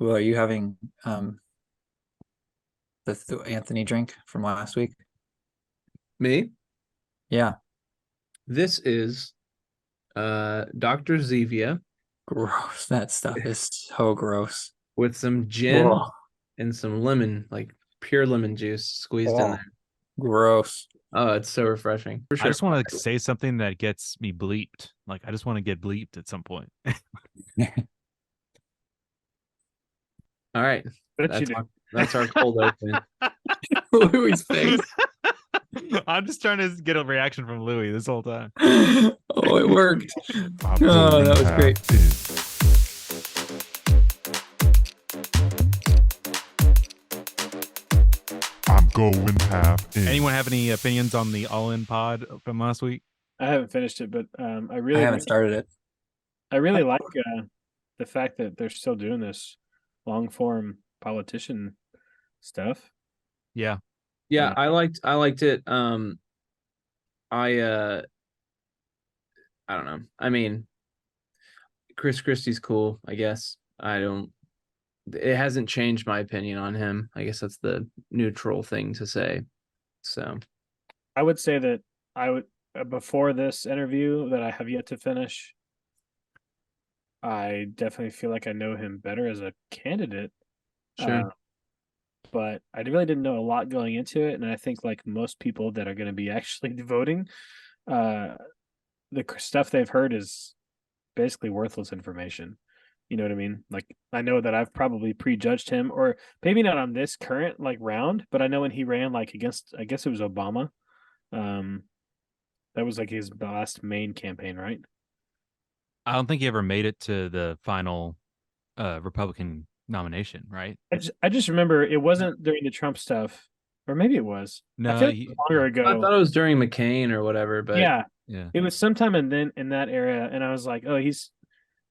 Well, are you having the Anthony drink from last week? Me? Yeah, This is Dr. Zevia gross. That stuff is so gross. with some gin Oh, and some lemon, like pure lemon juice squeezed in oh, there. gross. Oh, it's so refreshing. For I sure. just want to say something that gets me bleeped. Like I just want to get bleeped at some point. All right. What you That's do? our cold open. Louis' face. I'm just trying to get a reaction from Louis this whole time. Oh, it worked. I'm Oh, that was great. I'm going half in. Anyone have any opinions on the all-in pod from last week? I haven't finished it, but I I really haven't started it. I really like the fact that they're still doing this long form politician stuff. Yeah. Yeah, I liked it. I I don't know. I mean, Chris Christie's cool, I guess. It hasn't changed my opinion on him. I guess that's the neutral thing to say. So, I would say that I would before this interview that I have yet to finish. I definitely feel like I know him better as a candidate. sure. But I really didn't know a lot going into it, and I think like most people that are going to be actually voting, uh, the stuff they've heard is basically worthless information. You know what I mean? Like I know that I've probably prejudged him, or maybe not on this current like round, but I know when he ran like against, I guess it was Obama. Um, that was like his last main campaign, right? I don't think he ever made it to the final Republican nomination, right? I just remember it wasn't during the Trump stuff, or maybe it was. I No, feel like it was longer I ago. thought it was during McCain or whatever, but Yeah, yeah. it was sometime in that era, and I was like, oh, he's.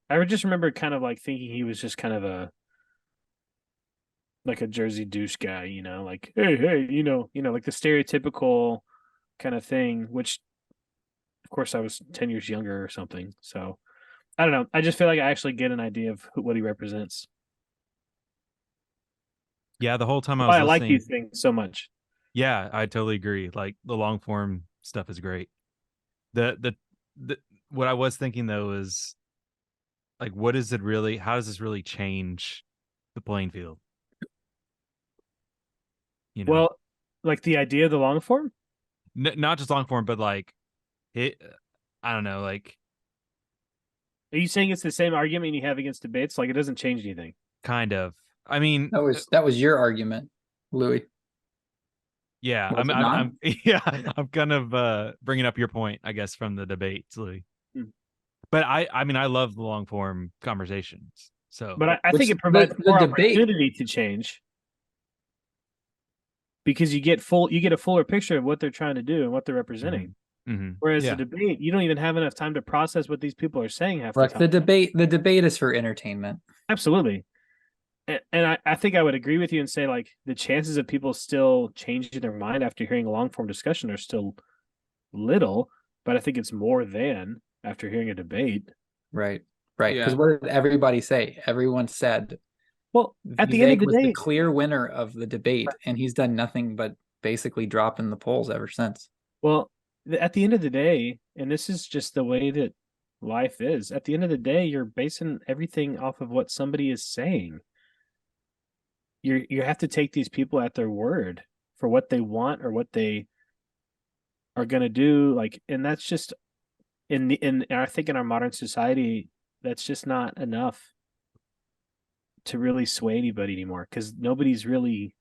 I would just remember kind of like thinking he was just kind of a like a Jersey douche guy, like hey, like the stereotypical kind of thing. Which, of course, I was 10 years younger or something. So I don't know. I just feel like I actually get an idea of what he represents. Yeah, the whole time I was Why I like listening. these things so much. Yeah, I totally agree. Like the long form stuff is great. The what I was thinking though is like what is it really how does this really change the playing field? You know? Well, like the idea of the long form. Not just long form, but like it. I don't know. Like Are you saying it's the same argument you have against debates? Like it doesn't change anything. kind of. I mean, That was your argument, Louis. yeah. Was it not? I'm yeah. I'm kind of bringing up your point, I guess, from the debates, Louis. Hmm. But I mean, I love the long form conversations. So, But I Which think it provides the more debate- opportunity to change because you get a fuller picture of what they're trying to do and what they're representing. Whereas yeah, the debate, you don't even have enough time to process what these people are saying half the Look, time. the debate is for entertainment. Absolutely. And I think I would agree with you and say like the chances of people still changing their mind after hearing a long form discussion are still little, but I think it's more than after hearing a debate. Right. Right. Because Yeah. what did everybody say? Everyone said Well, at the end of Vivek the was day, the clear winner of the debate, and he's done nothing but basically drop in the polls ever since. well, at the end of the day, and this is just the way that life is, at the end of the day, you're basing everything off of what somebody is saying. You have to take these people at their word for what they want or what they are going to do. Like, and that's just in I think in our modern society, that's just not enough to really sway anybody anymore because nobody's really,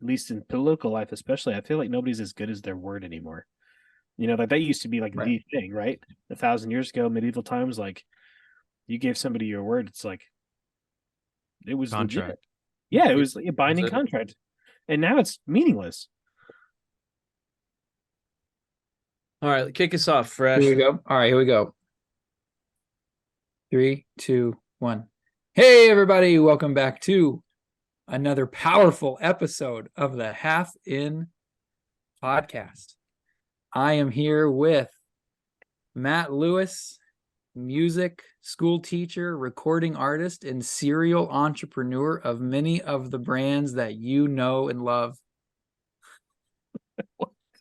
at least in political life, especially, I feel like nobody's as good as their word anymore. Like that used to be like Right. the thing, right? 1,000 years ago, medieval times, like you gave somebody your word, it's like it was legit. contract. Yeah, it was a binding That's it. contract. And now it's meaningless. All right, kick us off, Fresh. Here we go. All right, here we go. 3, 2, 1. Hey, everybody. Welcome back to another powerful episode of the Half In podcast. I am here with Matt Lewis, music, school teacher, recording artist, and serial entrepreneur of many of the brands that you know and love.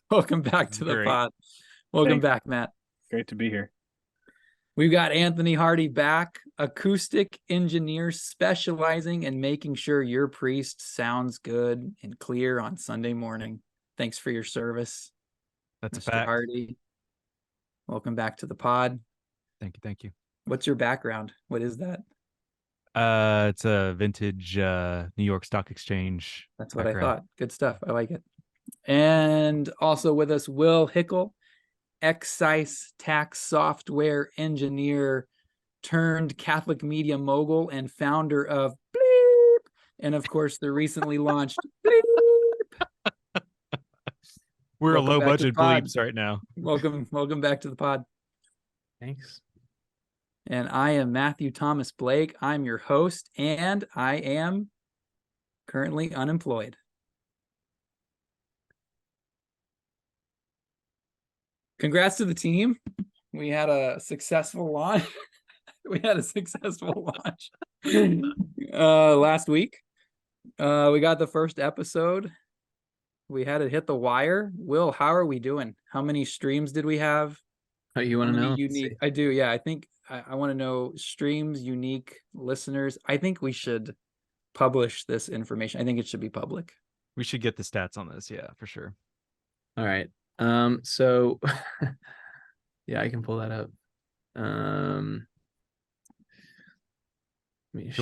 Welcome back to the Great. pod. Welcome Thanks. back, Matt. Great to be here. We've got Anthony Hardy back, acoustic engineer specializing in making sure your priest sounds good and clear on Sunday morning. Thanks for your service, That's a Mr. fact. Hardy. Welcome back to the pod. Thank you. What's your background? What is that? It's a vintage New York Stock Exchange. That's what background. I thought. Good stuff. I like it. And also with us, Will Hickel, excise tax software engineer turned Catholic media mogul and founder of Bleep, and of course the recently launched Bleep. We're Welcome a low back to budget the pod. bleeps right now. Welcome back to the pod. Thanks. And I am Matthew Thomas Blake. I'm your host, and I am currently unemployed. Congrats to the team. We had a successful launch. We had a successful launch last week. We got the first episode. We had it hit the wire. Will, how are we doing? How many streams did we have? Oh, you How want to many know? unique? I do. Yeah, I think I want to know streams, unique listeners. I think we should publish this information. I think it should be public. We should get the stats on this. Yeah, for sure. All right. So yeah, I can pull that up. Can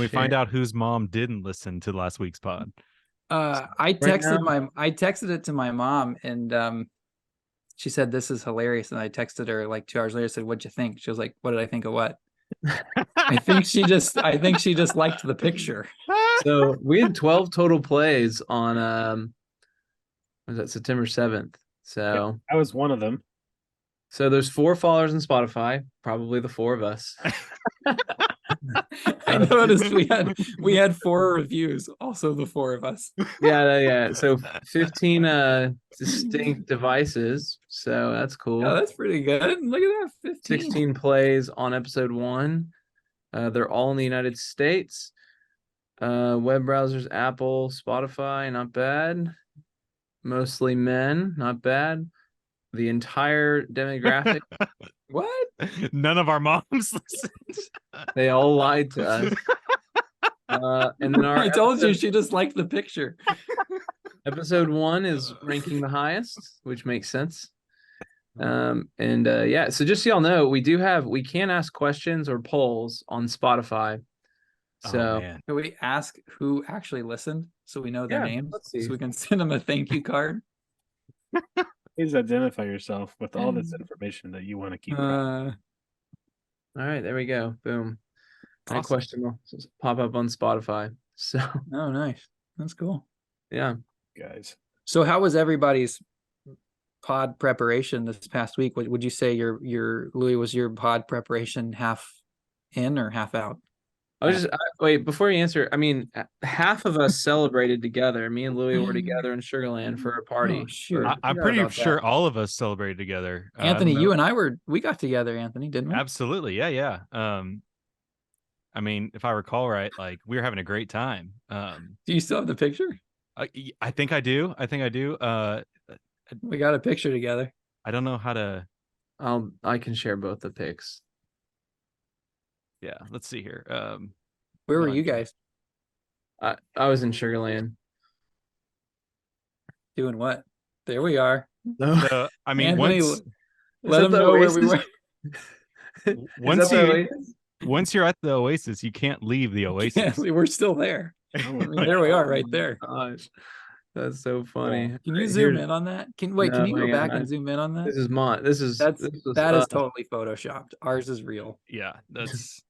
we find out whose mom didn't listen to last week's pod? I texted it to my mom, and she said this is hilarious, and I texted her like 2 hours later, said, "What'd you think?" She was like, "What did I think of what?" I think she just liked the picture. So we had 12 total plays on was that September 7th? So I was one of them. so there's 4 followers on Spotify, probably the 4 of us. I noticed we had 4 reviews, also the 4 of us. Yeah. So 15 distinct devices. So that's cool. Oh, that's pretty good. Look at that, 15. 16 plays on episode 1. They're all in the United States. Web browsers, Apple, Spotify, not bad. Mostly men, not bad. The entire demographic, What? None of our moms listened. they all lied to us. And then our I told you she just liked the picture. episode 1 is ranking the highest, which makes sense. Yeah, so just so y'all know, we can ask questions or polls on Spotify. So man. Can we ask who actually listened so we know their Yeah, names? let's see. So we can send them a thank you card. Please identify yourself with all this information that you want to keep. all right, there we go. Boom. My Awesome. question will pop up on Spotify. So Oh, nice. That's cool. yeah. Guys. So how was everybody's pod preparation this past week? Would you say your Louis, was your pod preparation half in or half out? Wait, before you answer, I mean, half of us celebrated together. Me and Louis were together in Sugarland for a party. Oh, shoot. I'm Forgot pretty about sure that. all of us celebrated together. I Anthony, don't you know. and I we got together, Anthony, didn't we? Absolutely. Yeah. I mean, if I recall right, like we were having a great time. Do you still have the picture? I think I do. We got a picture together. I don't know how to. I can share both the pics. Yeah, let's see here. Where were no, you I'm sure. guys I was in Sugarland. doing? What? There we are. So, I mean, Anthony, once let them that the know where we Oasis? were. once once you're at the Oasis, you can't leave the Oasis. Yeah, we're still there. I mean, there we are, right there. Gosh, that's so funny. Can you Right, zoom here's- in on that? Can No, you go hang back on. and zoom in on that? This is mine. This is That is us. totally photoshopped. Ours is real. Yeah, that's.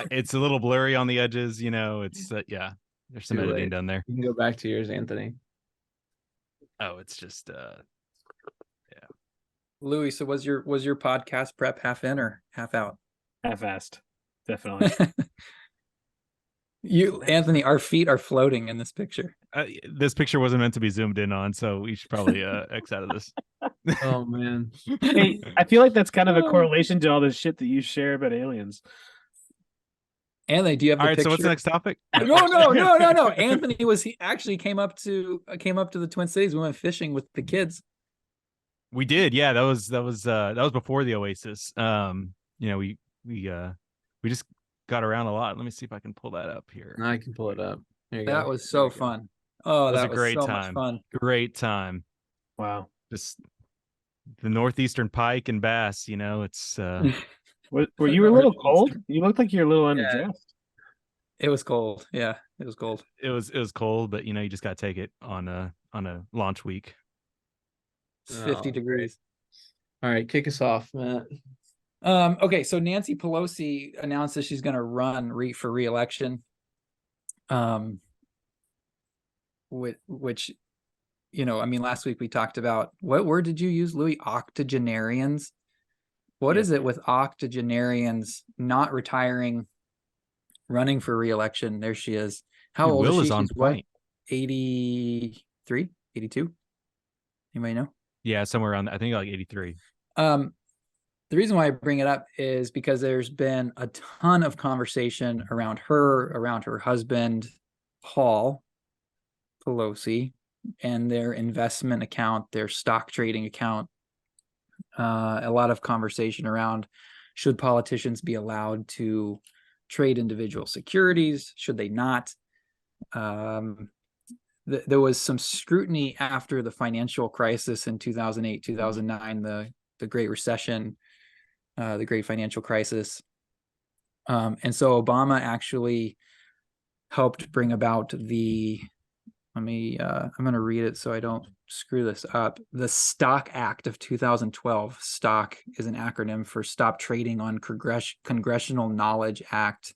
It's a little blurry on the edges, you know. It's yeah, there's some Too editing late. done there. You can go back to yours, Anthony. Oh, it's just Louis, so was your podcast prep half in or half out? Half-assed. Definitely. Anthony, our feet are floating in this picture. this picture wasn't meant to be zoomed in on, so we should probably X out of this. Oh man. Hey, I feel like that's kind of a correlation to all the shit that you share about aliens. Anthony, do you have All the right, so what's the picture? next topic? No. Anthony he actually came up to the Twin Cities. We went fishing with the kids. We did, yeah. That was before the Oasis. We just got around a lot. Let me see if I can pull that up here. I can pull it up. There you That go. was so fun. Oh, It was that a was great so much time. fun. Great time. Wow. Just the northeastern pike and bass. It's Were you a little cold? You looked like you're a little underdressed. It was cold. Yeah, it was cold. it was cold, but you just got to take it on a launch week. It's 50 degrees. All right, kick us off, Matt. Okay, so Nancy Pelosi announced that she's going to run for re-election. Which last week we talked about, what word did you use, Louis? Octogenarians. What is it with octogenarians not retiring, running for re-election? There she is. How Dude, old Will is is she? on She's what? point. 83, 82? Anybody know? Yeah, somewhere around, I think like 83. The reason why I bring it up is because there's been a ton of conversation around her husband, Paul Pelosi, and their investment account, their stock trading account. A lot of conversation around, should politicians be allowed to trade individual securities? Should they not? There was some scrutiny after the financial crisis in 2008, 2009, the Great Recession, the Great Financial Crisis. And so Obama actually helped bring about I'm going to read it so I don't screw this up. The Stock Act of 2012. STOCK is an acronym for Stop Trading on Congressional Knowledge Act,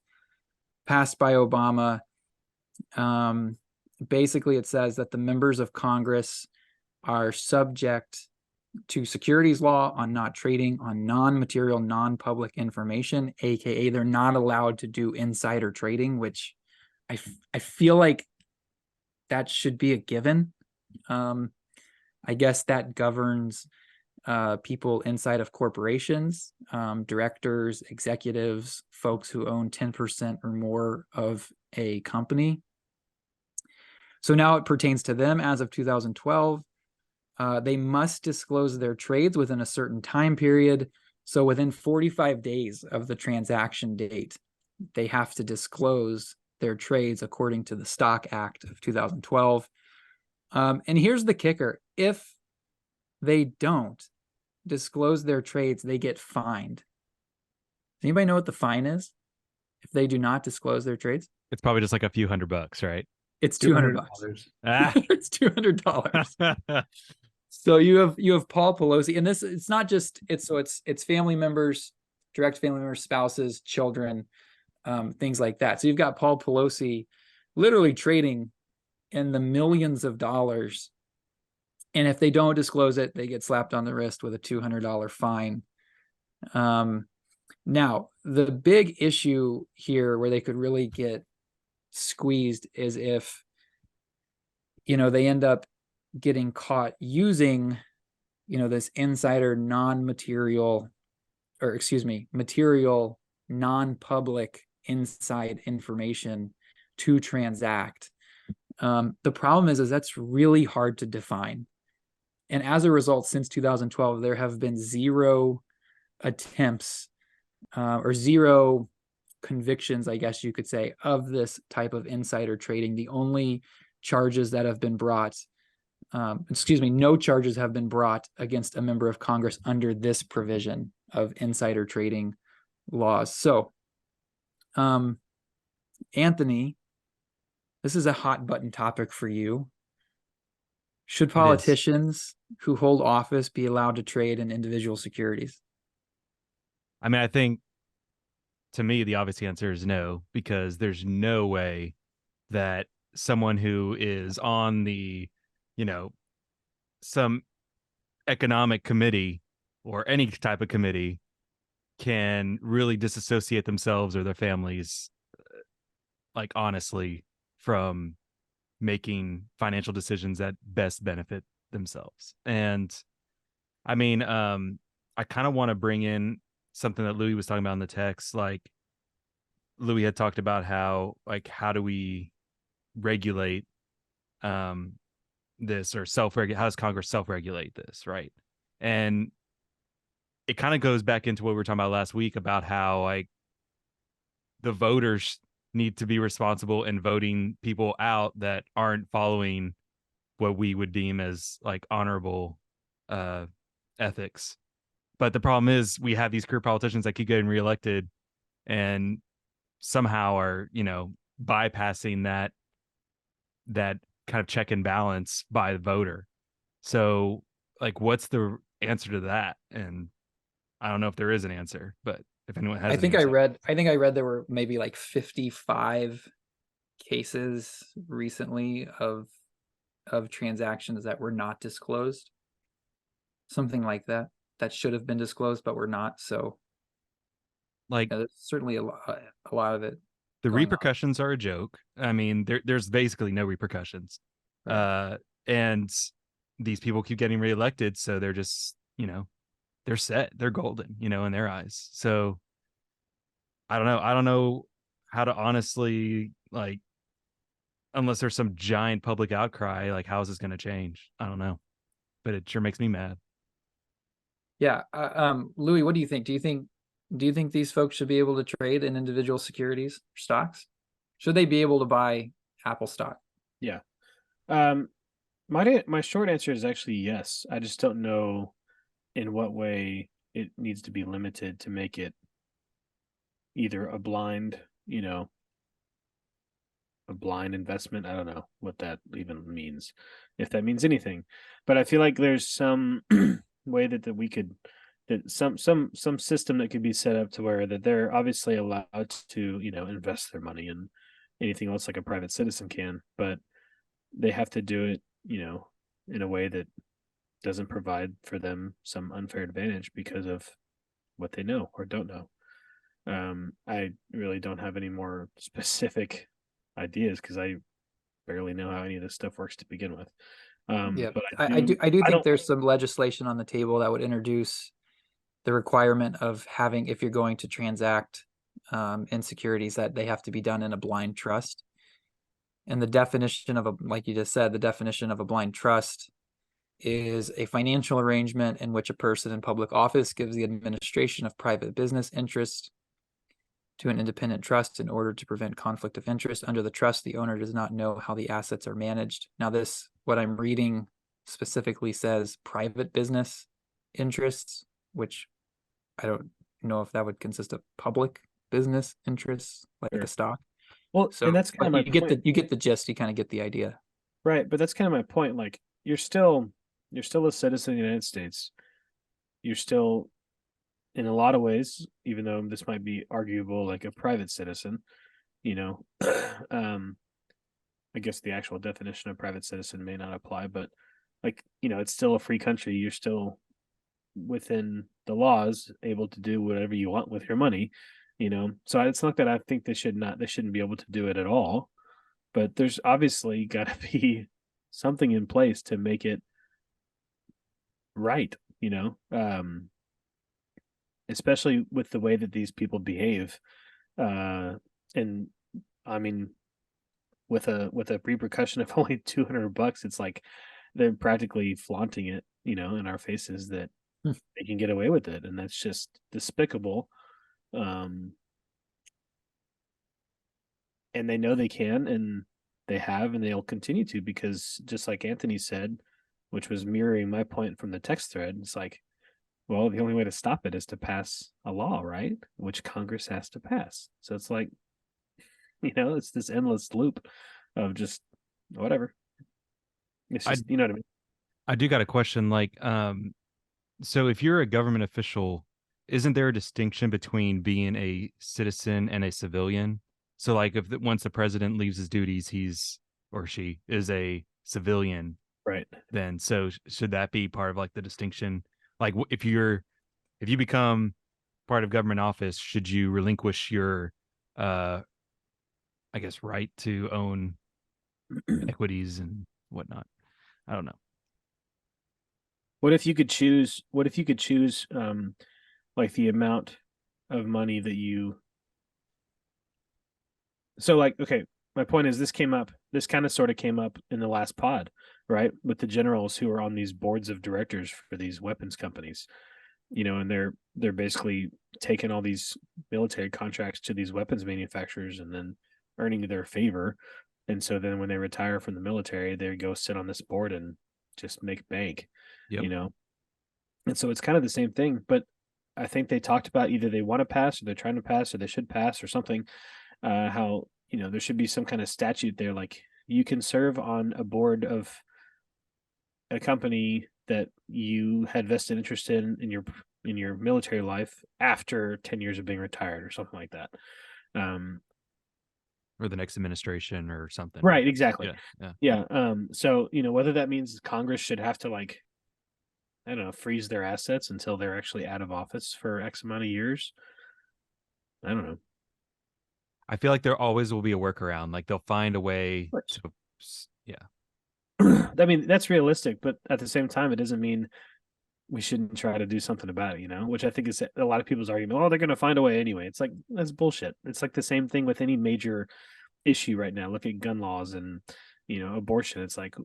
passed by Obama. Basically, it says that the members of Congress are subject to securities law on not trading on non-material, non-public information, aka they're not allowed to do insider trading, which I feel like that should be a given. I guess that governs people inside of corporations, directors, executives, folks who own 10% or more of a company. So now it pertains to them as of 2012. They must disclose their trades within a certain time period. So within 45 days of the transaction date, they have to disclose their trades according to the Stock Act of 2012. And here's the kicker. If they don't disclose their trades, they get fined. Does anybody know what the fine is if they do not disclose their trades? It's probably just like a few $100, right? It's $200. Ah. It's $200. So you have Paul Pelosi, and it's not just it's family members, direct family members, spouses, children, things like that. So you've got Paul Pelosi literally trading in the millions of dollars, and if they don't disclose it, they get slapped on the wrist with a $200 fine. Now the big issue here where they could really get squeezed is if they end up getting caught using this insider material non-public inside information to transact. The problem is that's really hard to define, and as a result, since 2012 there have been zero attempts or zero convictions, I guess you could say, of this type of insider trading. The only charges that have been brought, no charges have been brought against a member of Congress under this provision of insider trading laws. So, Anthony, this is a hot button topic for you. Should politicians who hold office be allowed to trade in individual securities? I mean, I think, to me, the obvious answer is no, because there's no way that someone who is on the, some economic committee or any type of committee can really disassociate themselves or their families, like, honestly, from making financial decisions that best benefit themselves. And I mean, I kind of want to bring in something that Louis was talking about in the text. Like Louis had talked about how, like, how do we regulate this, or self-regulate? How does Congress self-regulate this, right? And it kind of goes back into what we were talking about last week about how, like, the voters need to be responsible in voting people out that aren't following what we would deem as like honorable ethics. But the problem is we have these career politicians that keep getting reelected and somehow are, bypassing that kind of check and balance by the voter. So, like, what's the answer to that? And I don't know if there is an answer, but if anyone has I an think answer. I think I read there were maybe like 55 cases recently of transactions that were not disclosed. Something like that should have been disclosed but were not. So Like, yeah, there's certainly a lot of it. the going on. repercussions are a joke. I mean, there's basically no repercussions. Right. And these people keep getting reelected, so they're just, they're set, they're golden, in their eyes. So I don't know how to honestly, like, unless there's some giant public outcry, like, how is this going to change? I don't know, but it sure makes me mad. Yeah. Louis, what do you think? Do you think these folks should be able to trade in individual securities or stocks? Should they be able to buy Apple stock? Yeah. My short answer is actually yes. I just don't know in what way it needs to be limited to make it either a blind, a blind investment. I don't know what that even means, if that means anything. But I feel like there's some way that we could, that some system that could be set up to where that they're obviously allowed to, invest their money in anything else like a private citizen can, but they have to do it, in a way that doesn't provide for them some unfair advantage because of what they know or don't know. I really don't have any more specific ideas because I barely know how any of this stuff works to begin with. Yeah, but I do think don't- there's some legislation on the table that would introduce the requirement of having, if you're going to transact in securities, that they have to be done in a blind trust. And the definition of like you just said, the definition of a blind trust is a financial arrangement in which a person in public office gives the administration of private business interest to an independent trust in order to prevent conflict of interest. Under the trust, the owner does not know how the assets are managed. Now, what I'm reading specifically says private business interests, which I don't know if that would consist of public business interests, like Sure. a stock. Well, So, and that's kind of my point. you get the gist. You kind of get the idea. Right, but that's kind of my point. Like you're still a citizen of the United States. You're still, in a lot of ways, even though this might be arguable, like a private citizen, um, I guess the actual definition of private citizen may not apply, but like, it's still a free country. You're still within the laws, able to do whatever you want with your money, So it's not that I think they shouldn't be able to do it at all, but there's obviously got to be something in place to make it right, especially with the way that these people behave. And I mean, with a repercussion of only $200, it's like they're practically flaunting it, in our faces that they can get away with it, and that's just despicable. And they know they can, and they have, and they'll continue to, because just like Anthony said, which was mirroring my point from the text thread, it's like, well, the only way to stop it is to pass a law, right? Which Congress has to pass. So it's like, it's this endless loop of just whatever. It's just, you know what I mean? I do got a question. Like, so if you're a government official, isn't there a distinction between being a citizen and a civilian? So, like, once the president leaves his duties, he's or she is a civilian, Right? Then, so should that be part of like the distinction? Like, if you become part of government office, should you relinquish your, I guess, right to own equities and whatnot? I don't know. What if you could choose? What if you could choose, like the amount of money that you? So, like, okay, my point is, this came up. This kind of sort of came up in the last pod, right? With the generals who are on these boards of directors for these weapons companies, and they're basically taking all these military contracts to these weapons manufacturers and then earning their favor. And so then when they retire from the military, they go sit on this board and just make bank, Yep. And so it's kind of the same thing, but I think they talked about either they want to pass or they're trying to pass or they should pass or something. How, there should be some kind of statute there, like you can serve on a board of a company that you had vested interest in your military life after 10 years of being retired or something like that. Or the next administration or something. Right, exactly. Yeah. So, whether that means Congress should have to, like, I don't know, freeze their assets until they're actually out of office for X amount of years. I don't know. I feel like there always will be a workaround. Like they'll find a way to, yeah. I mean, that's realistic, but at the same time, it doesn't mean we shouldn't try to do something about it, which I think is a lot of people's argument. Oh, they're going to find a way anyway. It's like, that's bullshit. It's like the same thing with any major issue right now. Look at gun laws and, abortion. It's like,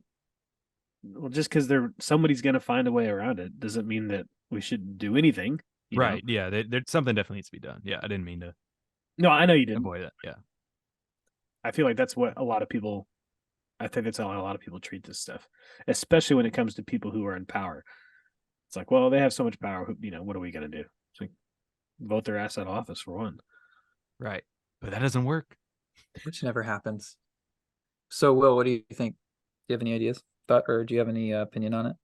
well, just because somebody's going to find a way around it doesn't mean that we should do anything. Right. Yeah. There's something definitely needs to be done. Yeah. I didn't mean to. No, I know you didn't. Avoid it. Yeah. I feel like that's what I think that's how a lot of people treat this stuff, especially when it comes to people who are in power. It's like, well, they have so much power. What are we going to do? It's like, vote their ass out of office for one. Right. But that doesn't work. Which never happens. So, Will, what do you think? Do you have any ideas? Or do you have any opinion on it?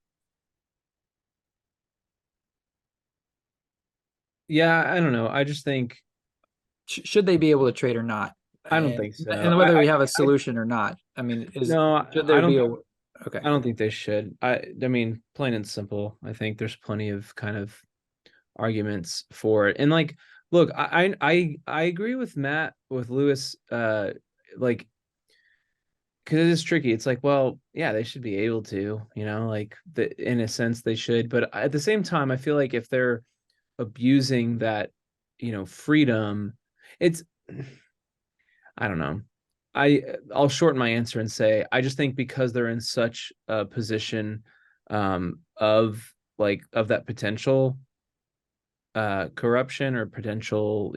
Yeah, I don't know. I just think Should they be able to trade or not? I don't think so. And whether we have a solution or not. I mean, should there be a okay? I don't think they should. I mean, plain and simple. I think there's plenty of kind of arguments for it. And like, look, I agree with Matt, with Lewis, like, because it is tricky. It's like, well, yeah, they should be able to, like, in a sense they should. But at the same time, I feel like if they're abusing that, freedom, it's, I don't know. I'll shorten my answer and say I just think because they're in such a position of that potential corruption or potential,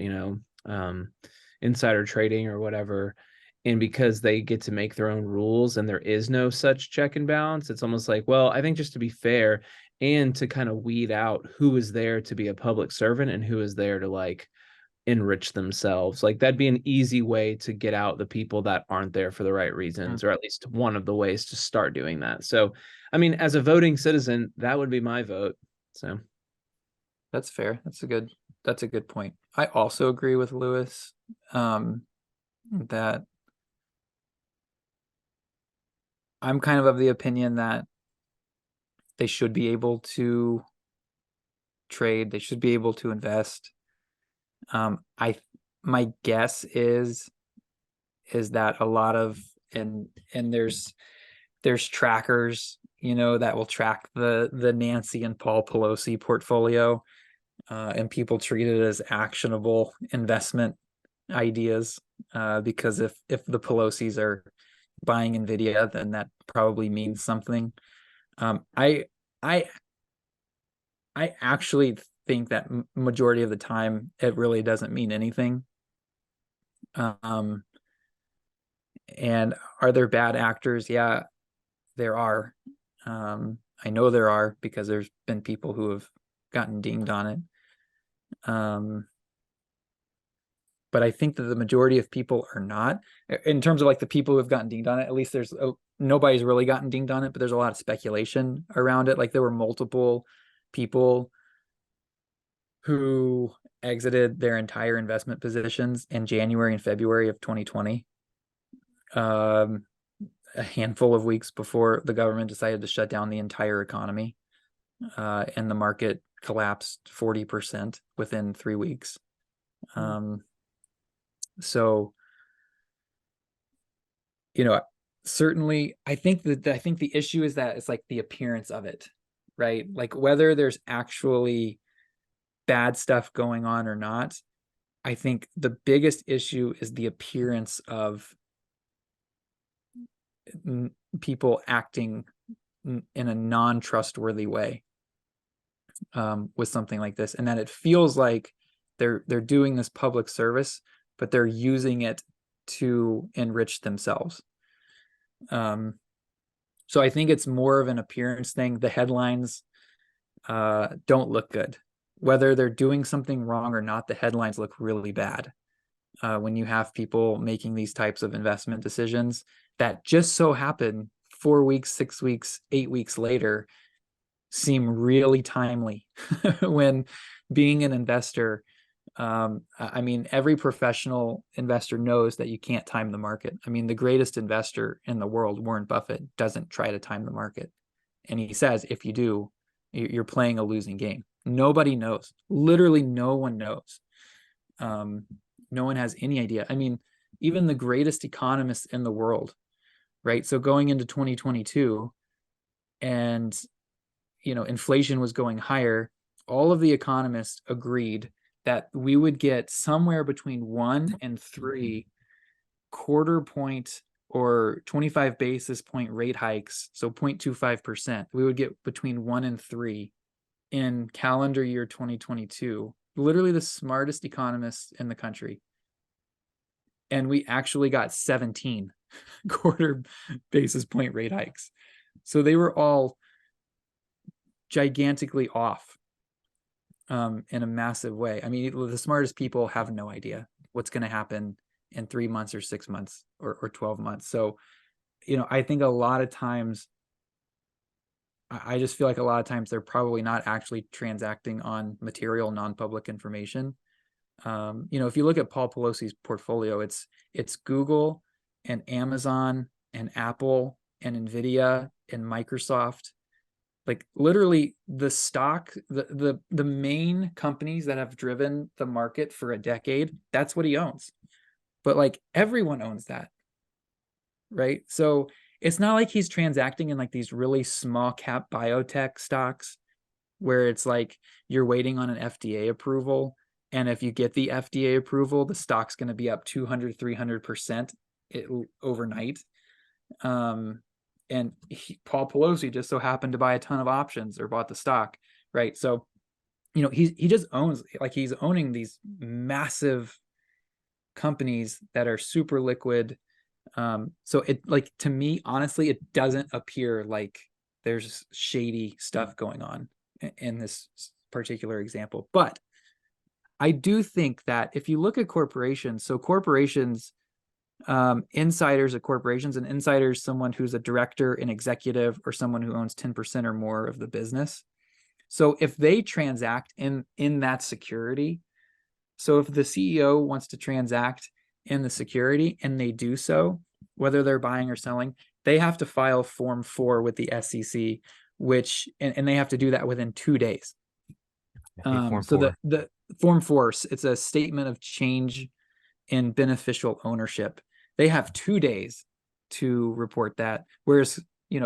insider trading or whatever, and because they get to make their own rules and there is no such check and balance, it's almost like, well, I think just to be fair and to kind of weed out who is there to be a public servant and who is there to like enrich themselves, like that'd be an easy way to get out the people that aren't there for the right reasons, or at least one of the ways to start doing that. So I mean, as a voting citizen, that would be my vote. So that's fair. That's a good point. I also agree with Lewis that I'm kind of the opinion that they should be able to trade, they should be able to invest. My guess is that a lot of and there's trackers, that will track the Nancy and Paul Pelosi portfolio, and people treat it as actionable investment ideas, because if the Pelosi's are buying Nvidia, then that probably means something. I actually think that majority of the time it really doesn't mean anything. And are there bad actors? Yeah, there are. I know there are, because there's been people who have gotten dinged on it. But I think that the majority of people are not. In terms of like the people who have gotten dinged on it, at least nobody's really gotten dinged on it, but there's a lot of speculation around it. Like there were multiple people who exited their entire investment positions in January and February of 2020. A handful of weeks before the government decided to shut down the entire economy, and the market collapsed 40% within 3 weeks. So, certainly I think the issue is that it's like the appearance of it, right? Like whether there's actually bad stuff going on or not, I think the biggest issue is the appearance of people acting in a non-trustworthy way with something like this, and that it feels like they're doing this public service, but they're using it to enrich themselves. So I think it's more of an appearance thing. The headlines don't look good. Whether they're doing something wrong or not, the headlines look really bad when you have people making these types of investment decisions that just so happen 4 weeks, 6 weeks, 8 weeks later seem really timely when being an investor. I mean, every professional investor knows that you can't time the market. I mean, the greatest investor in the world, Warren Buffett, doesn't try to time the market. And he says, if you do, you're playing a losing game. Nobody knows. Literally no one knows. No one has any idea. I mean, even the greatest economists in the world, right? So going into 2022 and, inflation was going higher, all of the economists agreed that we would get somewhere between 1 and 3 quarter point or 25 basis point rate hikes, so 0.25%. We would get between 1 and 3 in calendar year 2022. Literally the smartest economists in the country. And we actually got 17 quarter basis point rate hikes. So they were all gigantically off in a massive way. I mean, the smartest people have no idea what's going to happen in 3 months or 6 months or 12 months. So, I think a lot of times, I just feel like a lot of times they're probably not actually transacting on material non-public information. If you look at Paul Pelosi's portfolio, it's Google and Amazon and Apple and Nvidia and Microsoft. Like literally the stock, the main companies that have driven the market for a decade, that's what he owns. But like everyone owns that, right? So it's not like he's transacting in like these really small cap biotech stocks where it's like you're waiting on an FDA approval. And if you get the FDA approval, the stock's going to be up 200, 300% overnight. And Paul Pelosi just so happened to buy a ton of options or bought the stock, right? So, he just owns, like he's owning these massive companies that are super liquid. So it, like, to me, honestly, it doesn't appear like there's shady stuff going on in this particular example. But I do think that if you look at corporations, so corporations, insiders at corporations, and insiders, someone who's a director, an executive, or someone who owns 10% or more of the business. So if they transact in that security, so if the CEO wants to transact in the security and they do so, whether they're buying or selling, they have to file Form 4 with the SEC, which and they have to do that within 2 days. Form so 4. the Form 4, it's a statement of change in beneficial ownership. They have 2 days to report that, whereas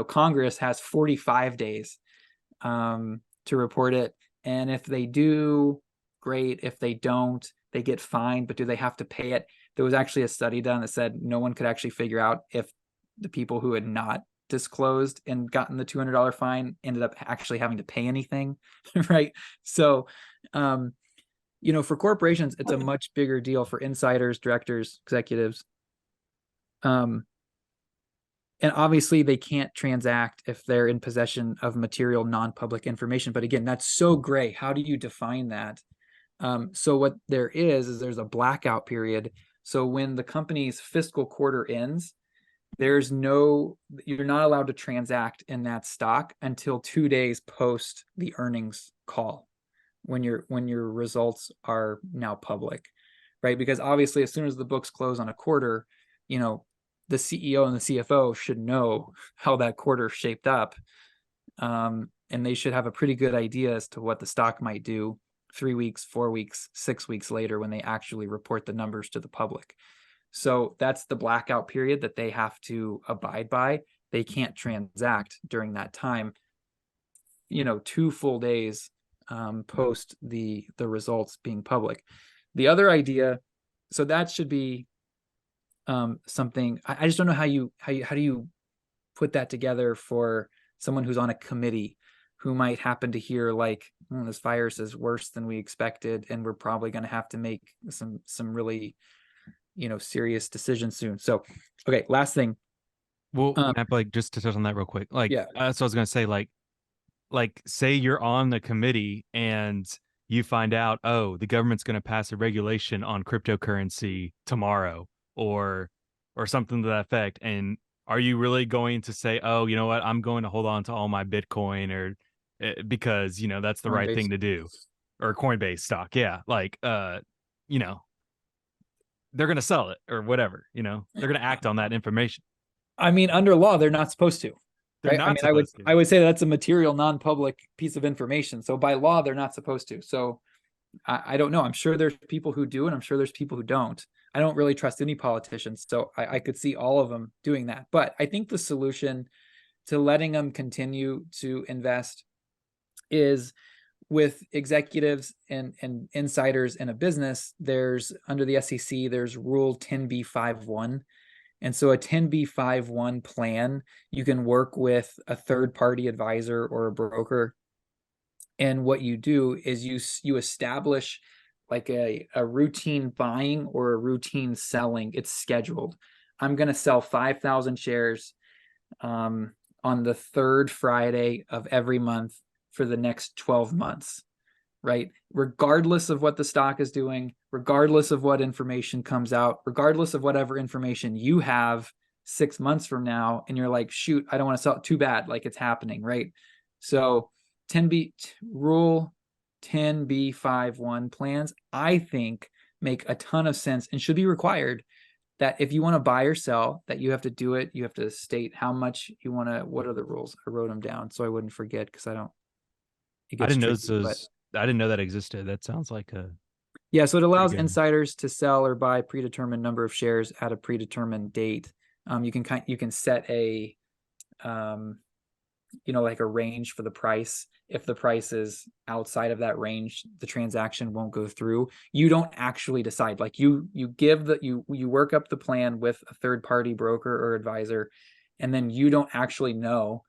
Congress has 45 days to report it. And if they do, great. If they don't, they get fined. But do they have to pay it? There was actually a study done that said no one could actually figure out if the people who had not disclosed and gotten the $200 fine ended up actually having to pay anything, right? So, for corporations, it's a much bigger deal. For insiders, directors, executives. And obviously they can't transact if they're in possession of material non-public information. But again, that's so gray. How do you define that? So what there is there's a blackout period. So when the company's fiscal quarter ends, you're not allowed to transact in that stock until 2 days post the earnings call, when your results are now public, right? Because obviously as soon as the books close on a quarter, the CEO and the CFO should know how that quarter shaped up. And they should have a pretty good idea as to what the stock might do 3 weeks, 4 weeks, 6 weeks later when they actually report the numbers to the public. So that's the blackout period that they have to abide by. They can't transact during that time. 2 full days post the results being public. The other idea, so that should be something. I just don't know how do you put that together for someone who's on a committee who might happen to hear like, this virus is worse than we expected, and we're probably going to have to make some really serious decisions soon. So, okay, last thing. Well, Matt, like just to touch on that real quick, like Yeah. that's what I was gonna say. Like say you're on the committee and you find out, oh, the government's gonna pass a regulation on cryptocurrency tomorrow, or something to that effect. And are you really going to say, oh, you know what, I'm going to hold on to all my Bitcoin, or because that's the right Coinbase. thing to do, or Coinbase stock? Yeah, like they're gonna sell it or whatever. They're gonna act on that information. I mean, under law, they're not supposed to. They're Right? not I mean, supposed to. I would say that's a material, non-public piece of information. So by law, they're not supposed to. So I don't know. I'm sure there's people who do, and I'm sure there's people who don't. I don't really trust any politicians, so I could see all of them doing that. But I think the solution to letting them continue to invest is with executives and insiders in a business. There's, under the SEC, there's Rule 10b-5-1. And so a 10b-5-1 plan, you can work with a third-party advisor or a broker. And what you do is you establish like a routine buying or a routine selling. It's scheduled. I'm going to sell 5,000 shares on the 3rd Friday of every month for the next 12 months, right? Regardless of what the stock is doing, regardless of what information comes out, regardless of whatever information you have 6 months from now, and you're like, shoot, I don't want to sell it, too bad, like it's happening, right? So Rule 10b-5-1 plans, I think, make a ton of sense and should be required. That if you want to buy or sell, that you have to do it. You have to state how much you want to. What are the rules? I wrote them down so I wouldn't forget, because I don't. It I gets didn't know tricky, those. I didn't know that existed. That sounds like a yeah, so it allows good. insiders to sell or buy predetermined number of shares at a predetermined date. You can set a like a range for the price. If the price is outside of that range, the transaction won't go through. You don't actually decide. Like you work up the plan with a third-party broker or advisor, and then you don't actually know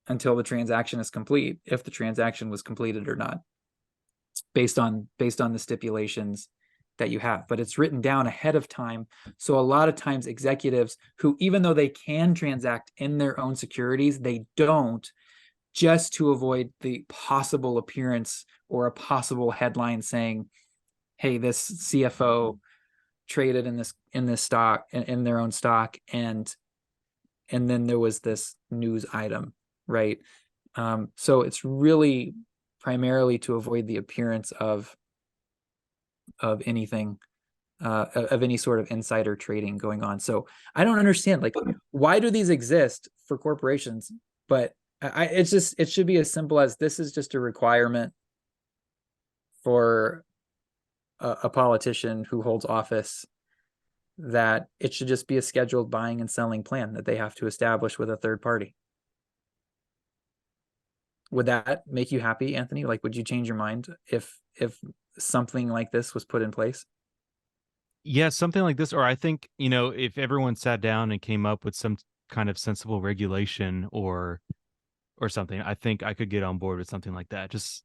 until the transaction is complete if the transaction was completed or not, based on the stipulations that you have. But it's written down ahead of time. So a lot of times executives who, even though they can transact in their own securities, they don't, just to avoid the possible appearance or a possible headline saying, hey, this CFO traded in this stock, in their own stock, and then there was this news item, right? So it's really primarily to avoid the appearance of anything, of any sort of insider trading going on. So I don't understand, like, why do these exist for corporations? But it should be as simple as, this is just a requirement for a politician who holds office, that it should just be a scheduled buying and selling plan that they have to establish with a third party. Would that make you happy, Anthony? Like, would you change your mind if something like this was put in place? Yeah, something like this. Or I think, if everyone sat down and came up with some kind of sensible regulation or something, I think I could get on board with something like that. Just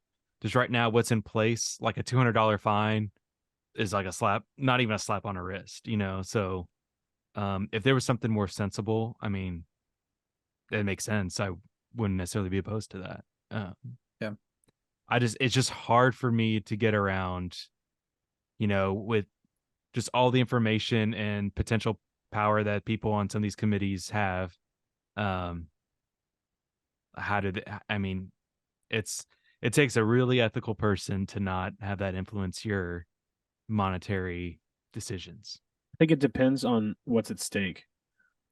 right now, what's in place, like a $200 fine, is like a slap, not even a slap on a wrist, So if there was something more sensible, I mean, it makes sense. I wouldn't necessarily be opposed to that. Yeah. It's just hard for me to get around, with just all the information and potential power that people on some of these committees have. I mean, it takes a really ethical person to not have that influence your monetary decisions. I think it depends on what's at stake.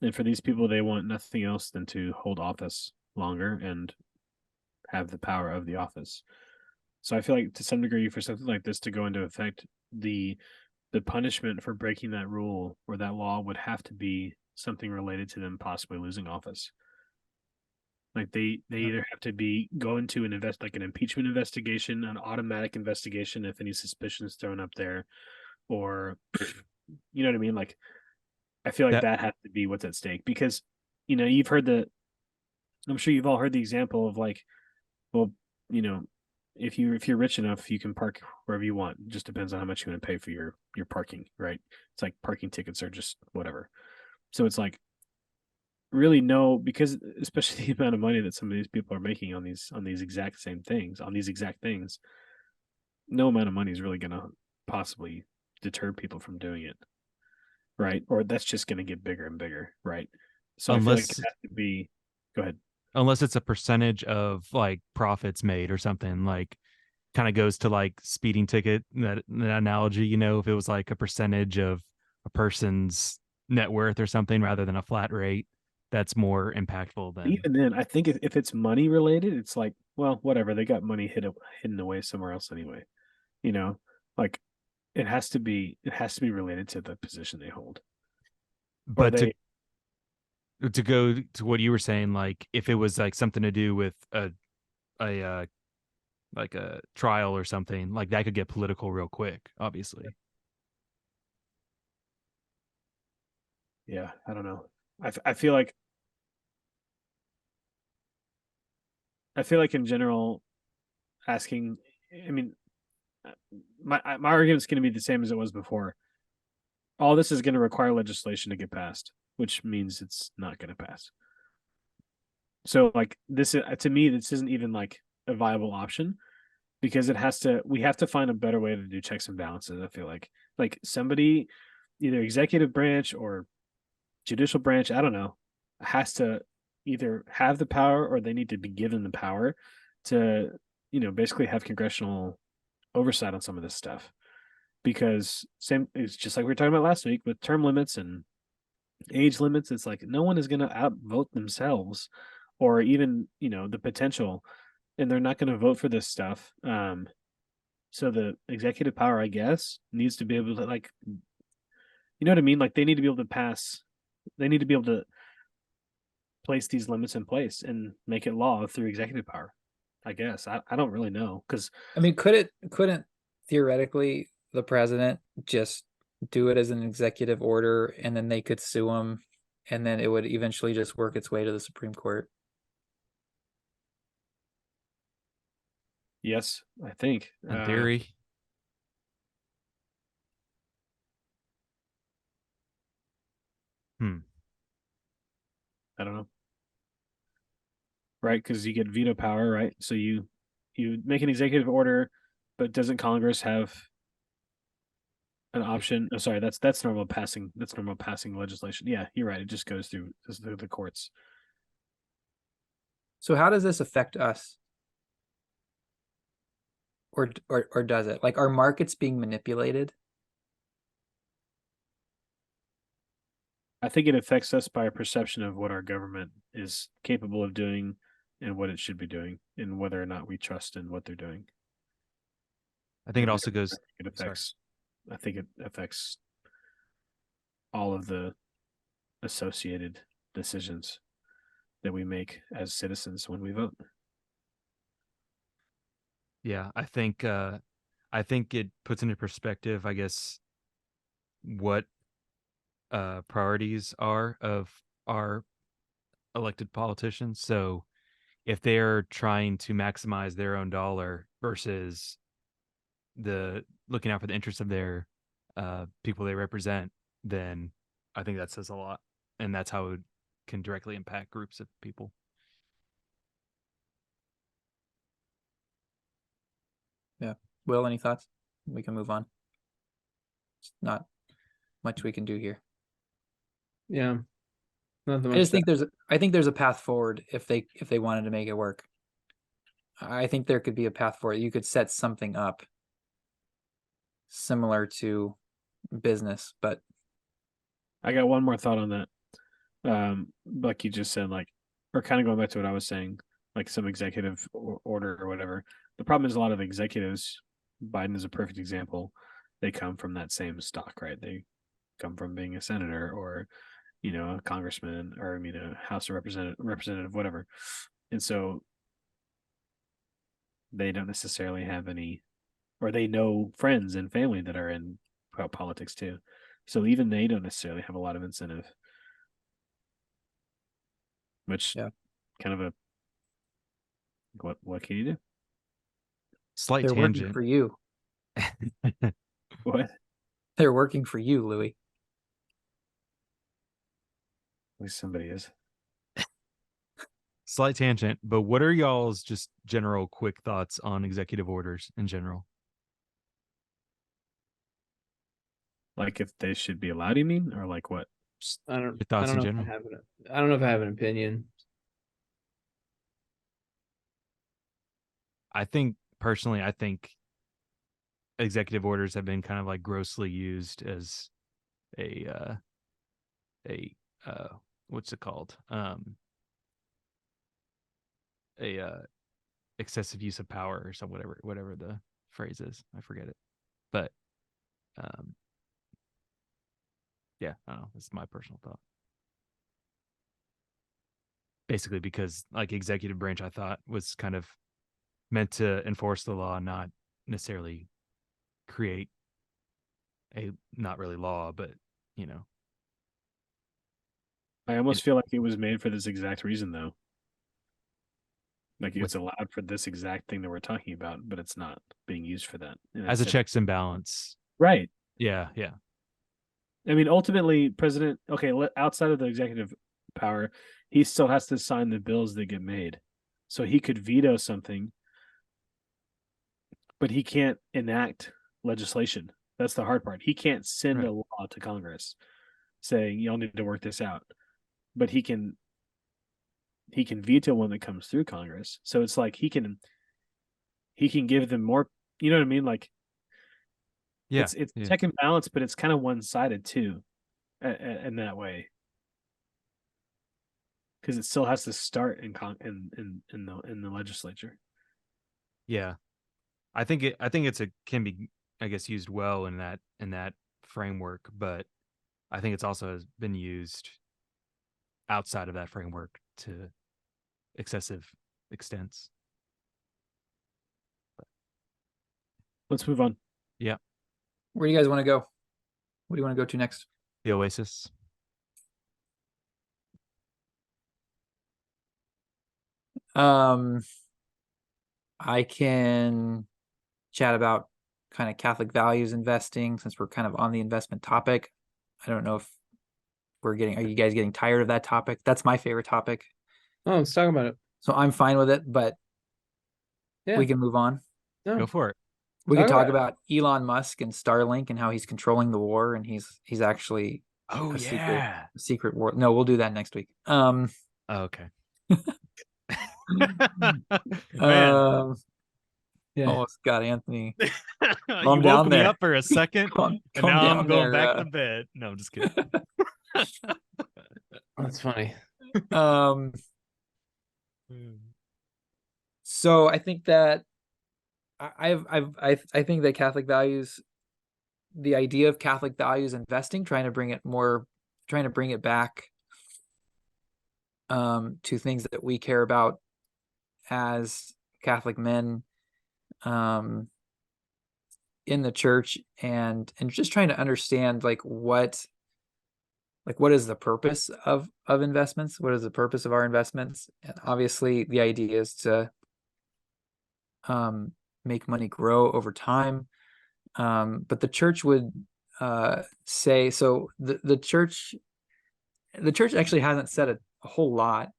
And for these people, they want nothing else than to hold office longer and have the power of the office. So I feel like, to some degree, for something like this to go into effect, the punishment for breaking that rule or that law would have to be something related to them possibly losing office. Like they either have to go into an impeachment investigation, an automatic investigation if any suspicion is thrown up there, or you know what I mean? Like I feel like That- that has to be what's at stake because you've heard I'm sure you've all heard the example of like, well, if you're rich enough, you can park wherever you want. It just depends on how much you want to pay for your parking, right? It's like parking tickets are just whatever. So it's like really no, because especially the amount of money that some of these people are making on these exact same things, on these exact things, no amount of money is really going to possibly deter people from doing it, right? Or that's just going to get bigger and bigger, right? So I feel like it unless has to be. Go ahead. unless it's a percentage of like profits made or something, like kind of goes to like speeding ticket, that analogy, if it was like a percentage of a person's net worth or something rather than a flat rate, that's more impactful than. Even then, I think if it's money related, it's like, well, whatever. They got money hidden away somewhere else anyway. Like it has to be related to the position they hold. Or But to go to what you were saying, like if it was like something to do with a like a trial or something, like that could get political real quick, obviously. Yeah, I don't know. I feel like in general, asking. I mean, my argument's going to be the same as it was before. All this is going to require legislation to get passed, which means it's not going to pass. So, like this, to me, this isn't even like a viable option because we have to find a better way to do checks and balances. I feel like somebody, either executive branch or judicial branch, I don't know, has to either have the power or they need to be given the power to, basically have congressional oversight on some of this stuff. Because it's just like we were talking about last week with term limits and age limits. It's like no one is going to outvote themselves or even, the potential, and they're not going to vote for this stuff. So the executive power, I guess, needs to be able to like, you know what I mean? Like they need to be able to place these limits in place and make it law through executive power. I guess I don't really know because I mean, couldn't theoretically the president just do it as an executive order and then they could sue him and then it would eventually just work its way to the Supreme Court? yes, I think In theory. I don't know. Right, because you get veto power, right? So you make an executive order, but doesn't Congress have an option? Oh, sorry, that's normal passing. That's normal passing legislation. Yeah, you're right. It just goes through the courts. So how does this affect us? Or does it? Like, are markets being manipulated? I think it affects us by a perception of what our government is capable of doing and what it should be doing, and whether or not we trust in what they're doing. I think it And also goes. it affects. I think it affects all of the associated decisions that we make as citizens when we vote. Yeah, I think it puts into perspective, I guess, what priorities are of our elected politicians. So if they're trying to maximize their own dollar versus the looking out for the interests of their people they represent, then I think that says a lot, and that's how it can directly impact groups of people. Yeah. Will, any thoughts? We can move on. It's not much we can do here. Yeah. Nothing I just think there's a path forward if they wanted to make it work. I think there could be a path forward. You could set something up similar to business, but I got one more thought on that. Like you just said, like, or kind of going back to what I was saying, like some executive order or whatever. The problem is a lot of executives, Biden is a perfect example. They come from that same stock, right? They come from being a senator or, a congressman or, a House of representative, whatever. And so they don't necessarily have any, or they know friends and family that are in politics too. So even they don't necessarily have a lot of incentive. Which kind of a what can you do? Slight They're working tangent. for you. What? They're working for you, Louis. At least somebody is. Slight tangent, but what are y'all's just general quick thoughts on executive orders in general? Like if they should be allowed, you mean, or like what? I don't. Your I thoughts don't in know. general? I don't know if I have an opinion. I think personally, I think executive orders have been kind of like grossly used as a what's it called? Excessive use of power or some whatever the phrase is. I forget it. But yeah, I don't know. That's my personal thought. Basically, because like executive branch, I thought was kind of meant to enforce the law, not necessarily create a not really law, but you know. I almost feel like it was made for this exact reason, though. Like With- it's allowed for this exact thing that we're talking about, but it's not being used for that. And as a it's- checks and balance. right? Yeah. I mean, ultimately, president. Okay, outside of the executive power, he still has to sign the bills that get made. So he could veto something, but he can't enact legislation. That's the hard part. He can't send Right. a law to Congress saying y'all need to work this out. But he can veto one that comes through Congress. So it's like he can give them more, you know what I mean? Like Yeah. it's check and balance, but it's kind of one-sided too in that way. Because it still has to start in the legislature. Yeah. I think it's can be, I guess, used well in that framework, but I think it's also has been used outside of that framework to excessive extents. Let's move on. Yeah. Where do you guys want to go? What do you want to go to next? The Oasis. I can chat about kind of Catholic values investing since we're kind of on the investment topic. I don't know if are you guys getting tired of that topic? That's my favorite topic. Oh, let's talk about it. So I'm fine with it, but Yeah. we can move on. No. Go for it. We can talk about about Elon Musk and Starlink and how he's controlling the war and he's actually Oh, a yeah. secret war. No, we'll do that next week. Oh, okay. Yeah. Almost got Anthony. You Calm woke down me there. up for a second, Calm and now down I'm going there, back to bed. No, I'm just kidding. That's funny. So I think that I think that Catholic values, the idea of Catholic values investing, trying to bring it back to things that we care about as Catholic men in the church, and just trying to understand what is the purpose of investments? What is the purpose of our investments? And obviously the idea is to make money grow over time. But the church would say, so the church actually hasn't said a whole lot